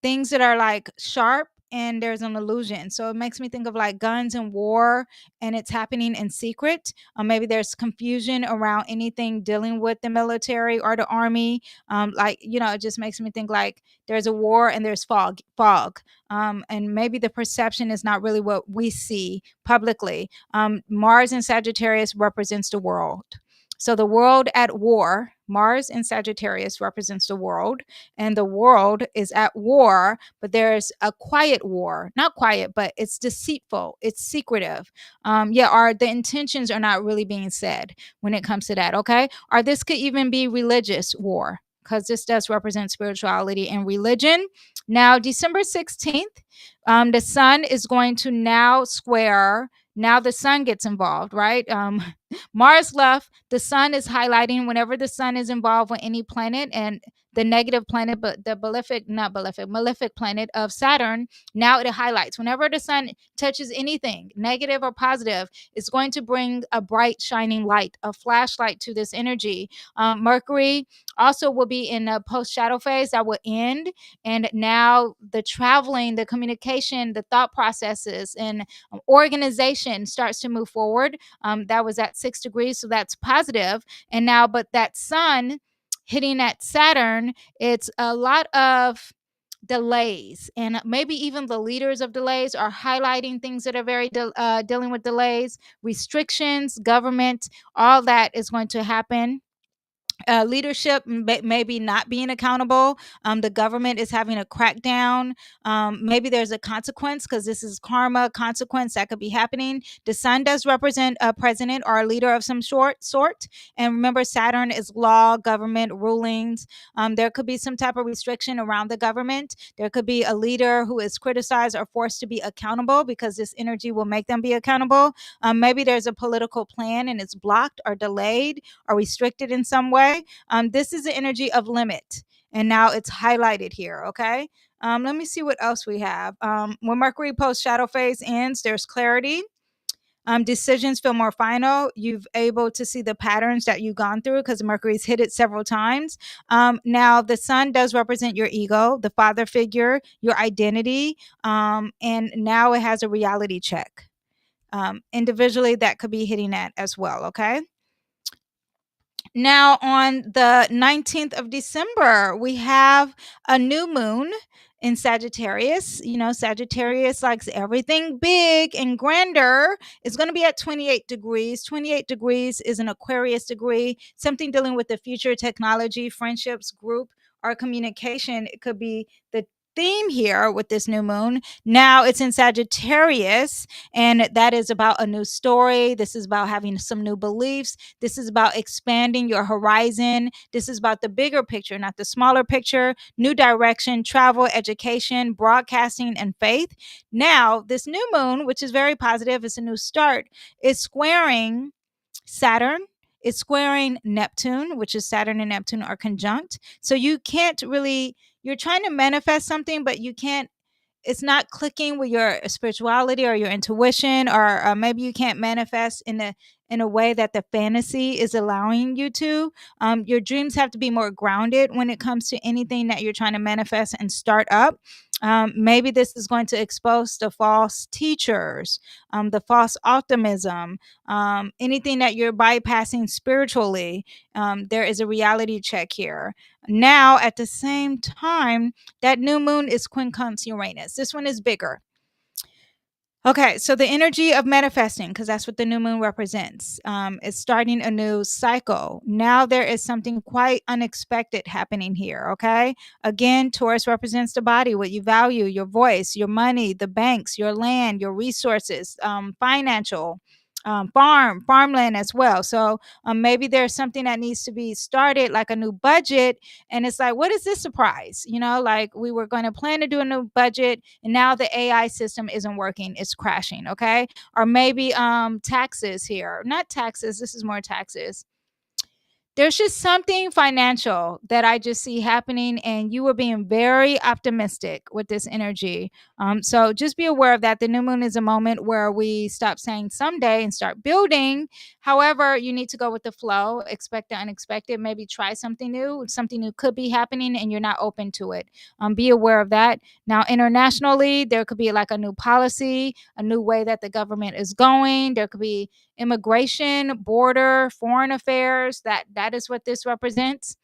things that are like sharp and there's an illusion. So it makes me think of like guns and war, and it's happening in secret. Maybe there's confusion around anything dealing with the military or the army. Like, it just makes me think like there's a war and there's fog. And maybe the perception is not really what we see publicly. Mars in Sagittarius represents the world. So the world at war, Mars in Sagittarius represents the world, and the world is at war, but there's a quiet war. Not quiet, but it's deceitful, it's secretive. The intentions are not really being said when it comes to that. Okay, or this could even be religious war, because this does represent spirituality and religion. Now December 16th, the sun is going to now square. Now the sun gets involved, right? Mars left, the sun is highlighting whenever the sun is involved with any planet, and the negative planet, but the malefic planet of Saturn. Now it highlights whenever the sun touches anything, negative or positive, it's going to bring a bright, shining light, a flashlight to this energy. Mercury also will be in a post shadow phase that will end. And now the traveling, the communication, the thought processes, and organization starts to move forward. That was at 6 degrees, so that's positive. And now, but that sun hitting at Saturn, it's a lot of delays, and maybe even the leaders of delays are highlighting things that are very dealing with delays, restrictions, government. All that is going to happen. Leadership maybe not being accountable. The government is having a crackdown. Maybe there's a consequence, because this is karma consequence that could be happening. The sun does represent a president or a leader of some sort. And remember, Saturn is law, government, rulings. There could be some type of restriction around the government. There could be a leader who is criticized or forced to be accountable, because this energy will make them be accountable. Maybe there's a political plan and it's blocked or delayed or restricted in some way. This is the energy of limit, and now it's highlighted here. Okay. Let me see what else we have. When Mercury post shadow phase ends, there's clarity. Decisions feel more final. You've able to see the patterns that you've gone through, because Mercury's hit it several times. Now the sun does represent your ego, the father figure, your identity, and now it has a reality check. Individually, that could be hitting that as well. Okay. Now, on the 19th of December, we have a new moon in Sagittarius. Sagittarius likes everything big and grander. It's going to be at 28 degrees. 28 degrees is an Aquarius degree, something dealing with the future, technology, friendships, group, or communication. It could be the theme here with this new moon. Now it's in Sagittarius, and that is about a new story. This is about having some new beliefs. This is about expanding your horizon. This is about the bigger picture, not the smaller picture. New direction, travel, education, broadcasting, and faith. Now, this new moon, which is very positive, it's a new start, is squaring Saturn. It's squaring Neptune, which is Saturn and Neptune are conjunct. So you can't really, you're trying to manifest something, but you can't, it's not clicking with your spirituality or your intuition, or maybe you can't manifest in a way that the fantasy is allowing you to. Your dreams have to be more grounded when it comes to anything that you're trying to manifest and start up. Maybe this is going to expose the false teachers, the false optimism, anything that you're bypassing spiritually. There is a reality check here. Now, at the same time, that new moon is quincunx Uranus. This one is bigger. Okay, so the energy of manifesting, because that's what the new moon represents, is starting a new cycle. Now there is something quite unexpected happening here. Okay, again, Taurus represents the body, what you value, your voice, your money, the banks, your land, your resources, financial. Farmland as well. So maybe there's something that needs to be started, like a new budget, and it's like, what is this surprise? Like we were going to plan to do a new budget, and now the AI system isn't working, it's crashing. Okay. Or maybe taxes here, not taxes, this is more taxes. there's just something financial that I just see happening, and you were being very optimistic with this energy. So just be aware of that. The new moon is a moment where we stop saying someday and start building. However, you need to go with the flow, expect the unexpected, maybe try something new. Something new could be happening and you're not open to it. Be aware of that. Now, internationally, there could be like a new policy, a new way that the government is going. There could be immigration, border, foreign affairs. That is what this represents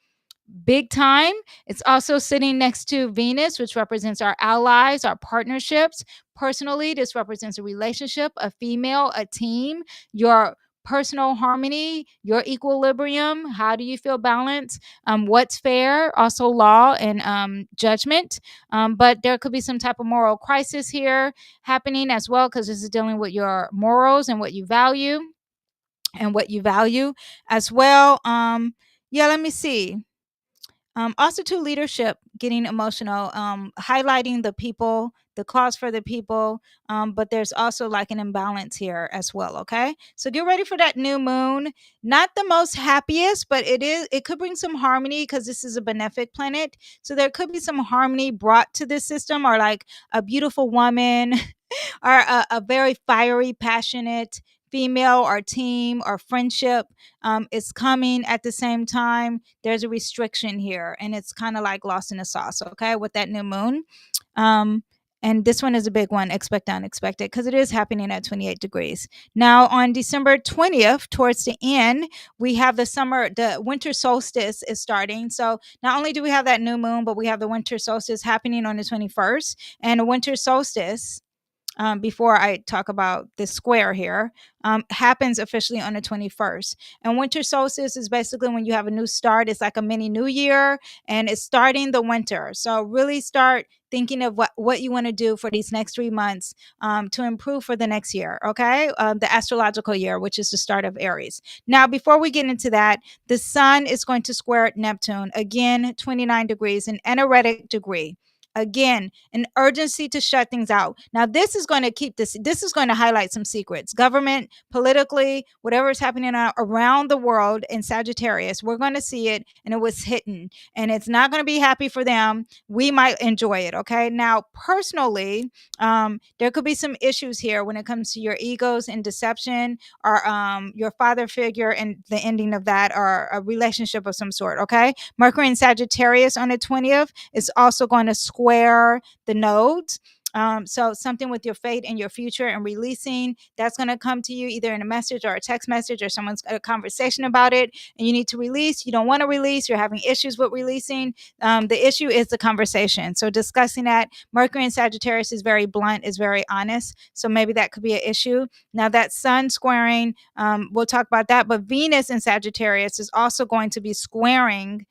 big time. It's also sitting next to Venus, which represents our allies, our partnerships. Personally, this represents a relationship, a female, a team, your personal harmony, your equilibrium. How do you feel balanced? What's fair? Also, law and judgment. But there could be some type of moral crisis here happening as well, because this is dealing with your morals and what you value as well. Yeah, let me see. Also to leadership, getting emotional, highlighting the people, the cause for the people, but there's also like an imbalance here as well. Okay, so get ready for that new moon. Not the most happiest, but it could bring some harmony because this is a benefic planet, so there could be some harmony brought to this system, or like a beautiful woman or a very fiery, passionate female or team or friendship is coming at the same time. There's a restriction here, and it's kind of like lost in the sauce, okay, with that new moon. Um, and this one is a big one, expect the unexpected, because it is happening at 28 degrees. Now, on December 20th, towards the end, we have the winter solstice is starting. So not only do we have that new moon, but we have the winter solstice happening on the 21st. And the winter solstice, before I talk about this square here, happens officially on the 21st. And winter solstice is basically when you have a new start. It's like a mini new year, and it's starting the winter. So really start thinking of what you want to do for these next 3 months to improve for the next year, okay? The astrological year, which is the start of Aries. Now, before we get into that, the sun is going to square Neptune, again, 29 degrees, an energetic degree. Again, an urgency to shut things out. Now, this is going to highlight some secrets. Government, politically, whatever is happening around the world in Sagittarius, we're going to see it, and it was hidden. And it's not going to be happy for them. We might enjoy it, okay? Now, personally, there could be some issues here when it comes to your egos and deception, or your father figure and the ending of that, or a relationship of some sort, okay? Mercury in Sagittarius on the 20th is also going to square the nodes. So something with your fate and your future and releasing, that's going to come to you either in a message or a text message, or someone's got a conversation about it and you need to release. You don't want to release. You're having issues with releasing. The issue is the conversation. So discussing that. Mercury in Sagittarius is very blunt, is very honest. So maybe that could be an issue. Now that sun squaring, we'll talk about that. But Venus in Sagittarius is also going to be squaring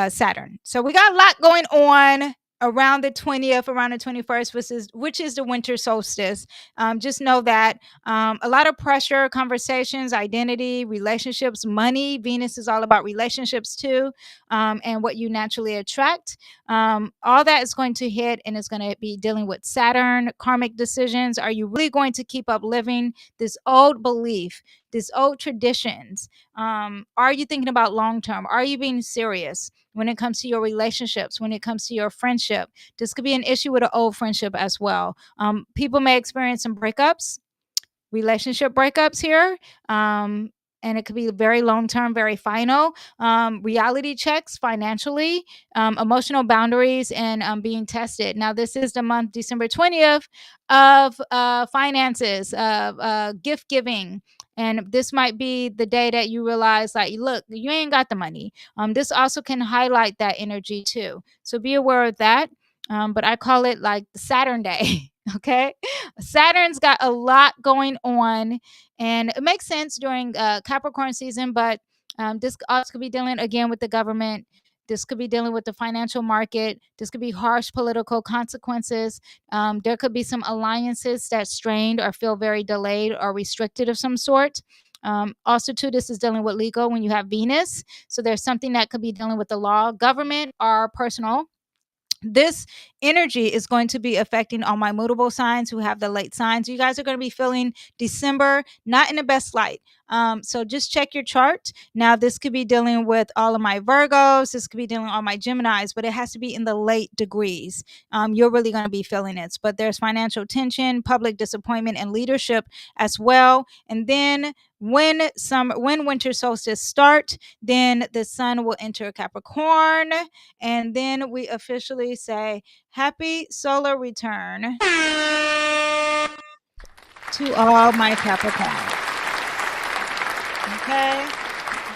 Saturn. So we got a lot going on around the 20th, around the 21st, which is the winter solstice. Just know that a lot of pressure, conversations, identity, relationships, money. Venus is all about relationships too, and what you naturally attract. All that is going to hit, and it's going to be dealing with Saturn, karmic decisions. Are you really going to keep up living this old belief, this old traditions? Are you thinking about long term? Are you being serious when it comes to your relationships, when it comes to your friendship? This could be an issue with an old friendship as well. People may experience some breakups, relationship breakups here. And it could be very long term, very final. Reality checks financially, emotional boundaries, and being tested. Now, this is the month, December 20th, of finances, of gift giving. And this might be the day that you realize, like, look, you ain't got the money. This also can highlight that energy too. So be aware of that. But I call it like the Saturn day. Okay. Saturn's got a lot going on, and it makes sense during Capricorn season, but this also could be dealing again with the government. This could be dealing with the financial market. This could be harsh political consequences. There could be some alliances that strained or feel very delayed or restricted of some sort. Also, too, this is dealing with legal when you have Venus. So there's something that could be dealing with the law, government, or personal. This energy is going to be affecting all my mutable signs who have the late signs. You guys are going to be feeling December not in the best light. So just check your chart. Now, this could be dealing with all of my Virgos. This could be dealing with all my Geminis, but it has to be in the late degrees. You're really going to be feeling it. But there's financial tension, public disappointment, and leadership as well. And then when winter solstice start, then the sun will enter Capricorn, and then we officially say happy solar return to all my Capricorn. Okay,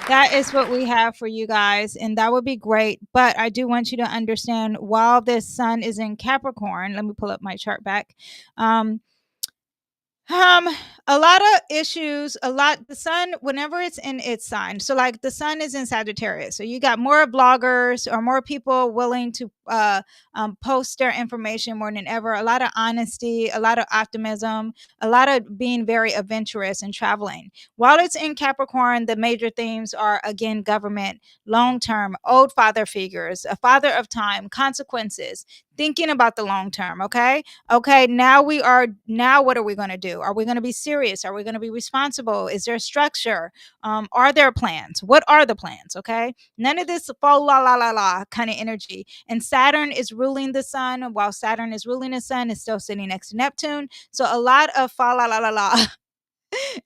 that is what we have for you guys, and that would be great. But I do want you to understand, while this sun is in Capricorn, let me pull up my chart back. Um, a lot of issues, the sun, whenever it's in its sign. So like the sun is in Sagittarius. So you got more bloggers or more people willing to post their information more than ever. A lot of honesty, a lot of optimism, a lot of being very adventurous and traveling. While it's in Capricorn, the major themes are, again, government, long-term, old father figures, a father of time, consequences, thinking about the long term. Okay, now what are we going to do? Are we going to be serious? Are we going to be responsible? Is there structure? Are there plans? What are the plans? Okay, none of this fa la la la la kind of energy. And Saturn is ruling the sun. While Saturn is ruling the sun, it's still sitting next to Neptune. So a lot of fa la la la la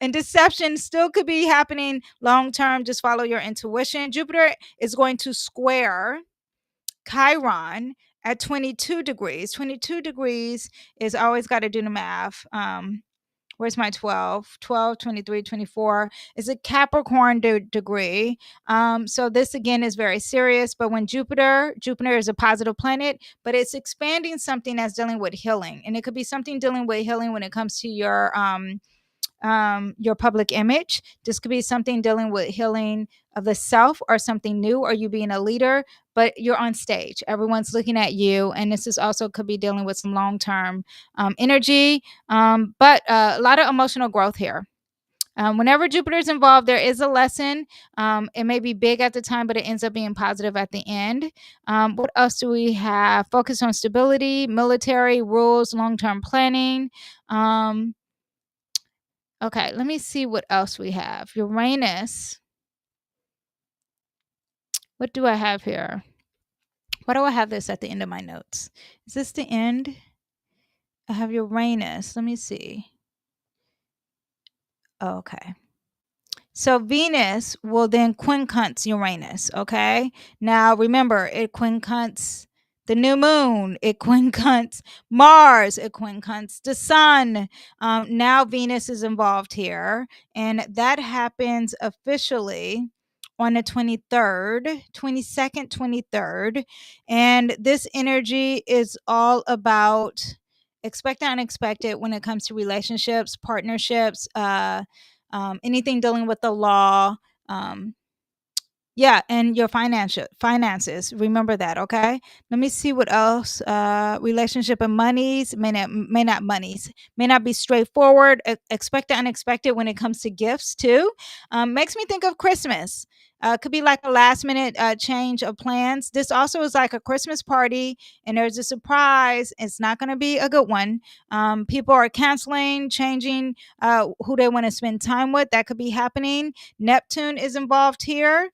and deception still could be happening long term. Just follow your intuition. Jupiter is going to square Chiron at 22 degrees. 22 degrees is always got to do the math. Where's my 12? 12, 23, 24 is a Capricorn degree. So this again is very serious. But when Jupiter is a positive planet, but it's expanding something that's dealing with healing. And it could be something dealing with healing when it comes to your public image. This could be something dealing with healing of the self or something new, or you being a leader, but you're on stage. Everyone's looking at you. And this is also could be dealing with some long-term energy, but a lot of emotional growth here. Whenever Jupiter is involved, there is a lesson. It may be big at the time, but it ends up being positive at the end. What else do we have? Focus on stability, military, rules, long-term planning. Okay, let me see what else we have. Uranus. What do I have here? Why do I have this at the end of my notes? Is this the end? I have Uranus. Let me see. Okay. So Venus will then quincunx Uranus, okay? Now remember, it quincunx the new moon, it quincunx Mars, it quincunx the sun. Now Venus is involved here, and that happens officially on the 23rd, 22nd, 23rd. And this energy is all about expect the unexpected when it comes to relationships, partnerships, anything dealing with the law, yeah, and your finances. Remember that, okay? Let me see what else. Relationship and monies may not be straightforward. Expect the unexpected when it comes to gifts too. Makes me think of Christmas. Could be like a last minute change of plans. This also is like a Christmas party, and there's a surprise. It's not going to be a good one. People are canceling, changing who they want to spend time with. That could be happening. Neptune is involved here.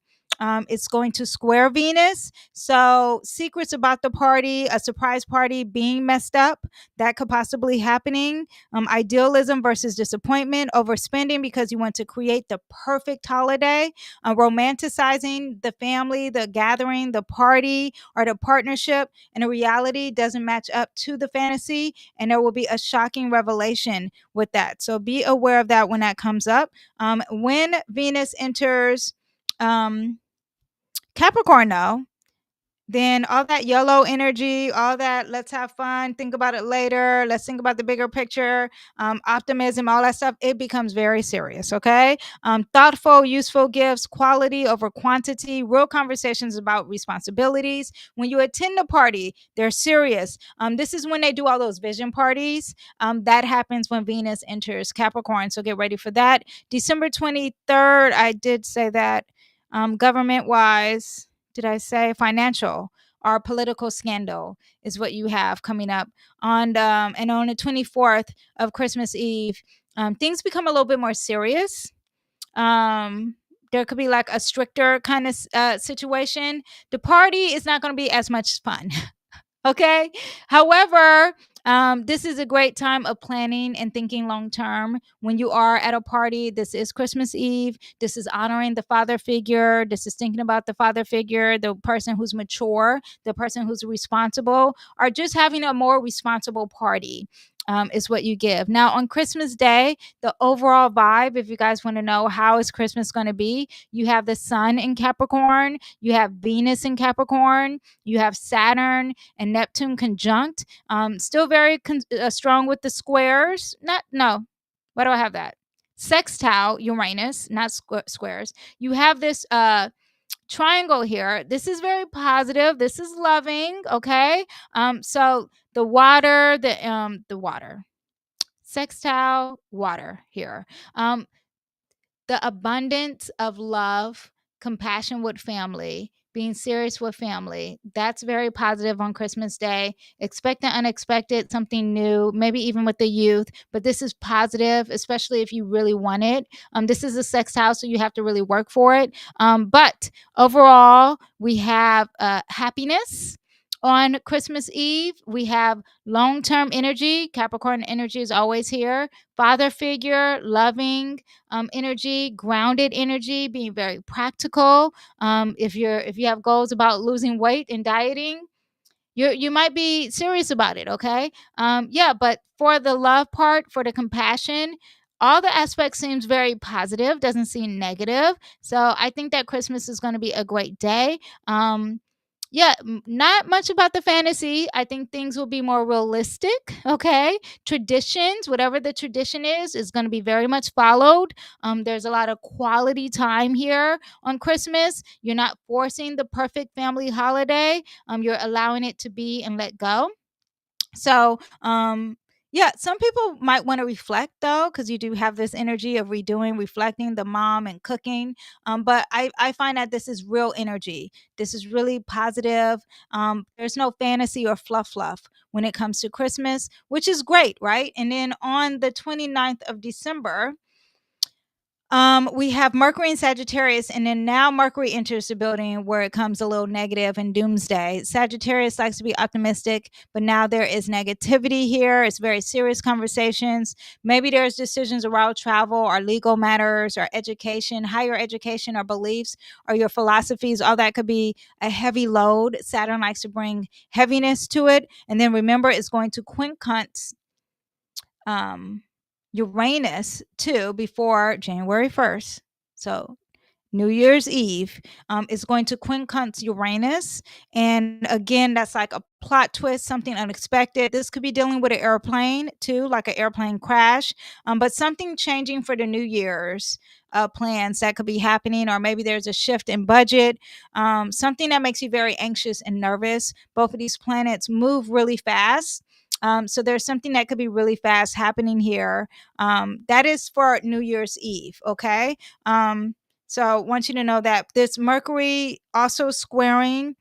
It's going to square Venus. So secrets about the party, a surprise party being messed up, that could possibly happening. Idealism versus disappointment, overspending because you want to create the perfect holiday, romanticizing the family, the gathering, the party, or the partnership, and the reality doesn't match up to the fantasy, and there will be a shocking revelation with that. So be aware of that when that comes up. When Venus enters Capricorn, though, then all that yellow energy, all that let's have fun, think about it later, let's think about the bigger picture, optimism, all that stuff, it becomes very serious, okay? Thoughtful, useful gifts, quality over quantity, real conversations about responsibilities. When you attend a party, they're serious. This is when they do all those vision parties. That happens when Venus enters Capricorn, so get ready for that. December 23rd, I did say that. Government wise, did I say financial or political scandal is what you have coming up on and on the 24th of Christmas Eve, things become a little bit more serious. There could be like a stricter kind of situation. The party is not going to be as much fun. Okay. However, this is a great time of planning and thinking long term. When you are at a party, this is Christmas Eve. This is honoring the father figure. This is thinking about the father figure, the person who's mature, the person who's responsible, or just having a more responsible party. Is what you give. Now on Christmas Day, the overall vibe, if you guys want to know how is Christmas going to be, you have the sun in Capricorn, you have Venus in Capricorn, you have Saturn and Neptune conjunct. Still very strong with the squares. Not no. Why do I have that? Sextile Uranus, not squares. You have this triangle here. This is very positive. This is loving. Okay. So the water, sextile water here. The abundance of love, compassion with family, being serious with family. That's very positive on Christmas Day. Expect the unexpected, something new, maybe even with the youth. But this is positive, especially if you really want it. This is a sextile, so you have to really work for it. But overall, we have happiness. On Christmas Eve, we have long term energy. Capricorn energy is always here. Father figure, loving, energy, grounded energy, being very practical. If you have goals about losing weight and dieting, you might be serious about it. Okay, yeah. But for the love part, for the compassion, all the aspects seems very positive. Doesn't seem negative. So I think that Christmas is going to be a great day. Yeah, not much about the fantasy. I think things will be more realistic. Okay, traditions, whatever the tradition is going to be very much followed. There's a lot of quality time here on Christmas. You're not forcing the perfect family holiday. You're allowing it to be and let go. So, yeah, some people might want to reflect though, because you do have this energy of redoing, reflecting the mom and cooking. But I find that this is real energy. This is really positive. There's no fantasy or fluff when it comes to Christmas, which is great, right? And then on the 29th of December, we have Mercury in Sagittarius, and then now Mercury enters the building where it comes a little negative and doomsday. Sagittarius likes to be optimistic, but now there is negativity here. It's very serious conversations. Maybe there's decisions around travel or legal matters or education, higher education or beliefs or your philosophies. All that could be a heavy load. Saturn likes to bring heaviness to it. And then remember, it's going to quincunx um, Uranus too before January 1st. So New Year's Eve is going to quincunx Uranus. And again, that's like a plot twist, something unexpected. This could be dealing with an airplane too, like an airplane crash, but something changing for the New Year's plans that could be happening, or maybe there's a shift in budget, something that makes you very anxious and nervous. Both of these planets move really fast. So there's something that could be really fast happening here. That is for New Year's Eve. Okay. So I want you to know that this Mercury also squaring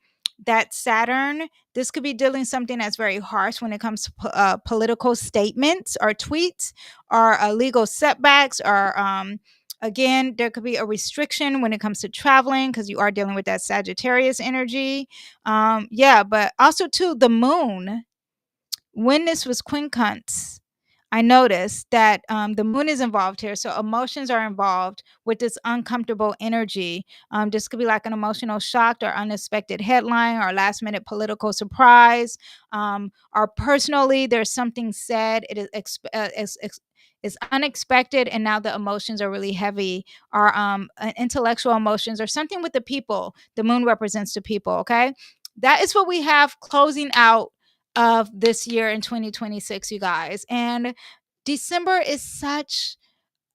that Saturn, this could be dealing something that's very harsh when it comes to political statements or tweets or legal setbacks or again, there could be a restriction when it comes to traveling because you are dealing with that Sagittarius energy. Yeah, but also too the moon when this was quincunx, I noticed that the moon is involved here. So emotions are involved with this uncomfortable energy. This could be like an emotional shock or unexpected headline or last minute political surprise. Or personally, there's something said. It is is unexpected, and now the emotions are really heavy, or intellectual emotions, or something with the people. The moon represents the people. Okay, that is what we have closing out of this year in 2026, you guys. And December is such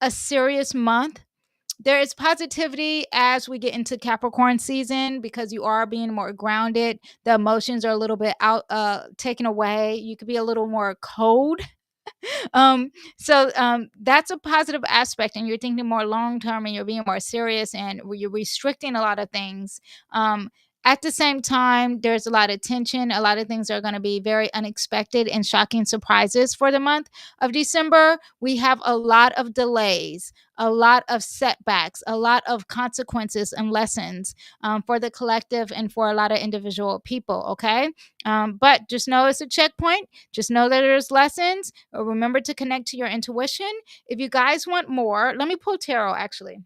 a serious month. There is positivity as we get into Capricorn season because you are being more grounded. The emotions are a little bit out taken away. You could be a little more cold. That's a positive aspect, and you're thinking more long term and you're being more serious and you're restricting a lot of things. At the same time, there's a lot of tension. A lot of things are going to be very unexpected and shocking surprises for the month of December. We have a lot of delays, a lot of setbacks, a lot of consequences and lessons for the collective and for a lot of individual people. Okay. But just know it's a checkpoint. Just know that there's lessons. Remember to connect to your intuition. If you guys want more, let me pull tarot actually.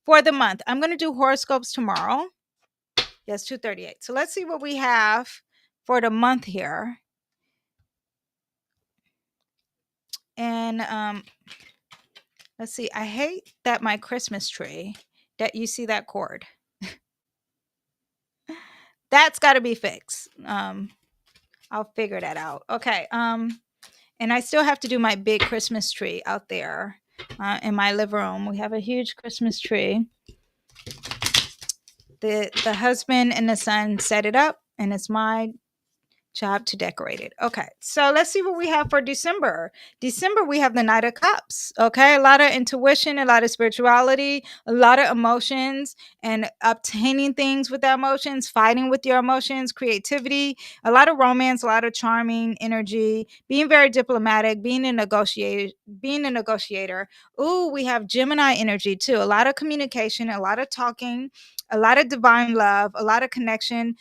For the month, I'm going to do horoscopes tomorrow. Yes, 2:38. So let's see what we have for the month here. And let's see. I hate that my Christmas tree, that you see that cord. That's got to be fixed. I'll figure that out. Okay. And I still have to do my big Christmas tree out there in my living room. We have a huge Christmas tree. The husband and the son set it up, and it's my job to decorate it. Okay, so let's see what we have for December. December, we have the Knight of Cups. Okay, a lot of intuition, a lot of spirituality, a lot of emotions, and obtaining things with the emotions, fighting with your emotions, creativity, a lot of romance, a lot of charming energy, being very diplomatic, being a negotiator. Ooh, we have Gemini energy too. A lot of communication, a lot of talking, a lot of divine love, a lot of connection,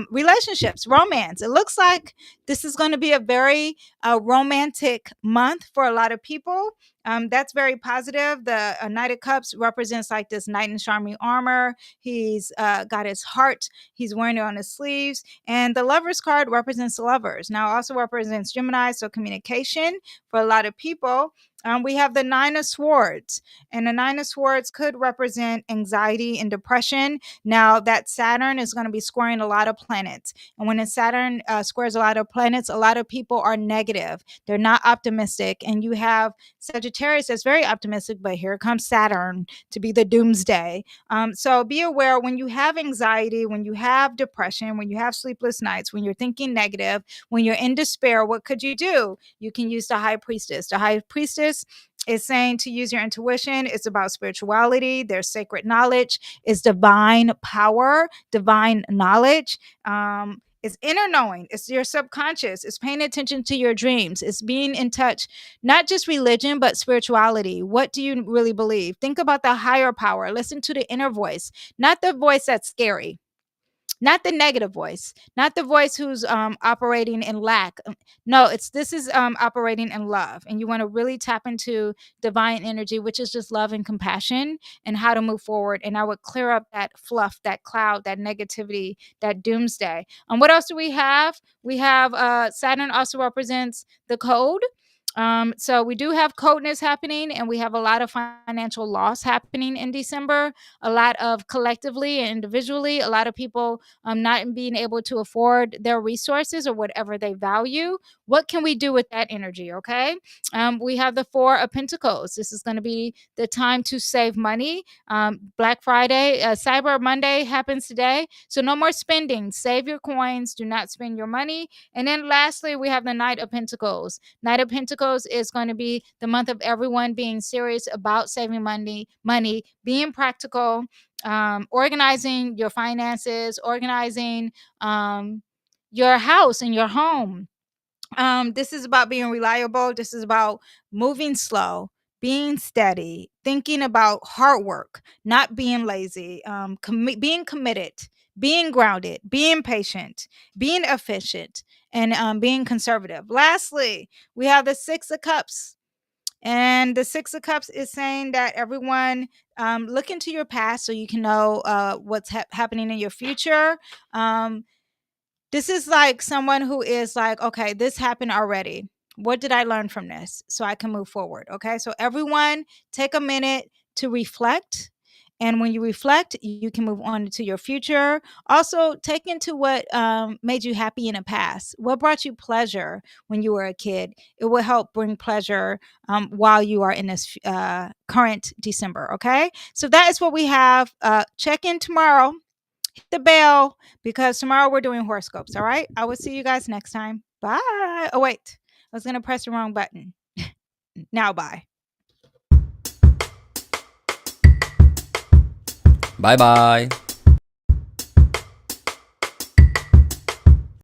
relationships, romance. It looks like this is going to be a very romantic month for a lot of people. That's very positive. The Knight of Cups represents like this knight in shining armor. He's got his heart. He's wearing it on his sleeves. And the Lovers card represents lovers. Now, also represents Gemini, so communication for a lot of people. We have the Nine of Swords, and the Nine of Swords could represent anxiety and depression. Now, that Saturn is going to be squaring a lot of planets. And when Saturn squares a lot of planets, a lot of people are negative. They're not optimistic. And you have Sagittarius that's very optimistic, but here comes Saturn to be the doomsday. So be aware when you have anxiety, when you have depression, when you have sleepless nights, when you're thinking negative, when you're in despair, what could you do? You can use the High Priestess. The High Priestess is saying to use your intuition. It's about spirituality. There's sacred knowledge. It's divine power, divine knowledge. It's inner knowing. It's your subconscious. It's paying attention to your dreams. It's being in touch, not just religion, but spirituality. What do you really believe? Think about the higher power. Listen to the inner voice, not the voice that's scary. Not the negative voice, not the voice who's operating in lack. No, this is operating in love, and you want to really tap into divine energy, which is just love and compassion, and how to move forward. And I would clear up that fluff, that cloud, that negativity, that doomsday. What else do we have? We have Saturn also represents the code. So we do have coldness happening, and we have a lot of financial loss happening in December. A lot of collectively and individually, a lot of people not being able to afford their resources or whatever they value. What can we do with that energy? Okay. We have the Four of Pentacles. This is going to be the time to save money. Black Friday, Cyber Monday happens today. So no more spending. Save your coins. Do not spend your money. And then lastly, we have the Knight of Pentacles. Knight of Pentacles is going to be the month of everyone being serious about saving money, being practical, organizing your finances, organizing your house and your home. This is about being reliable. This is about moving slow, being steady, thinking about hard work, not being lazy, being committed, being grounded, being patient, being efficient, and being conservative. Lastly, we have the Six of Cups. And the Six of Cups is saying that everyone look into your past so you can know what's happening in your future. This is like someone who is like, okay, this happened already. What did I learn from this so I can move forward? Okay, so everyone take a minute to reflect. And when you reflect, you can move on to your future. Also, take into what made you happy in the past. What brought you pleasure when you were a kid? It will help bring pleasure while you are in this current December. Okay, so that is what we have. Check in tomorrow. Hit the bell because tomorrow we're doing horoscopes. All right. I will see you guys next time. Bye. Oh, wait. I was going to press the wrong button. Now, bye. Bye bye.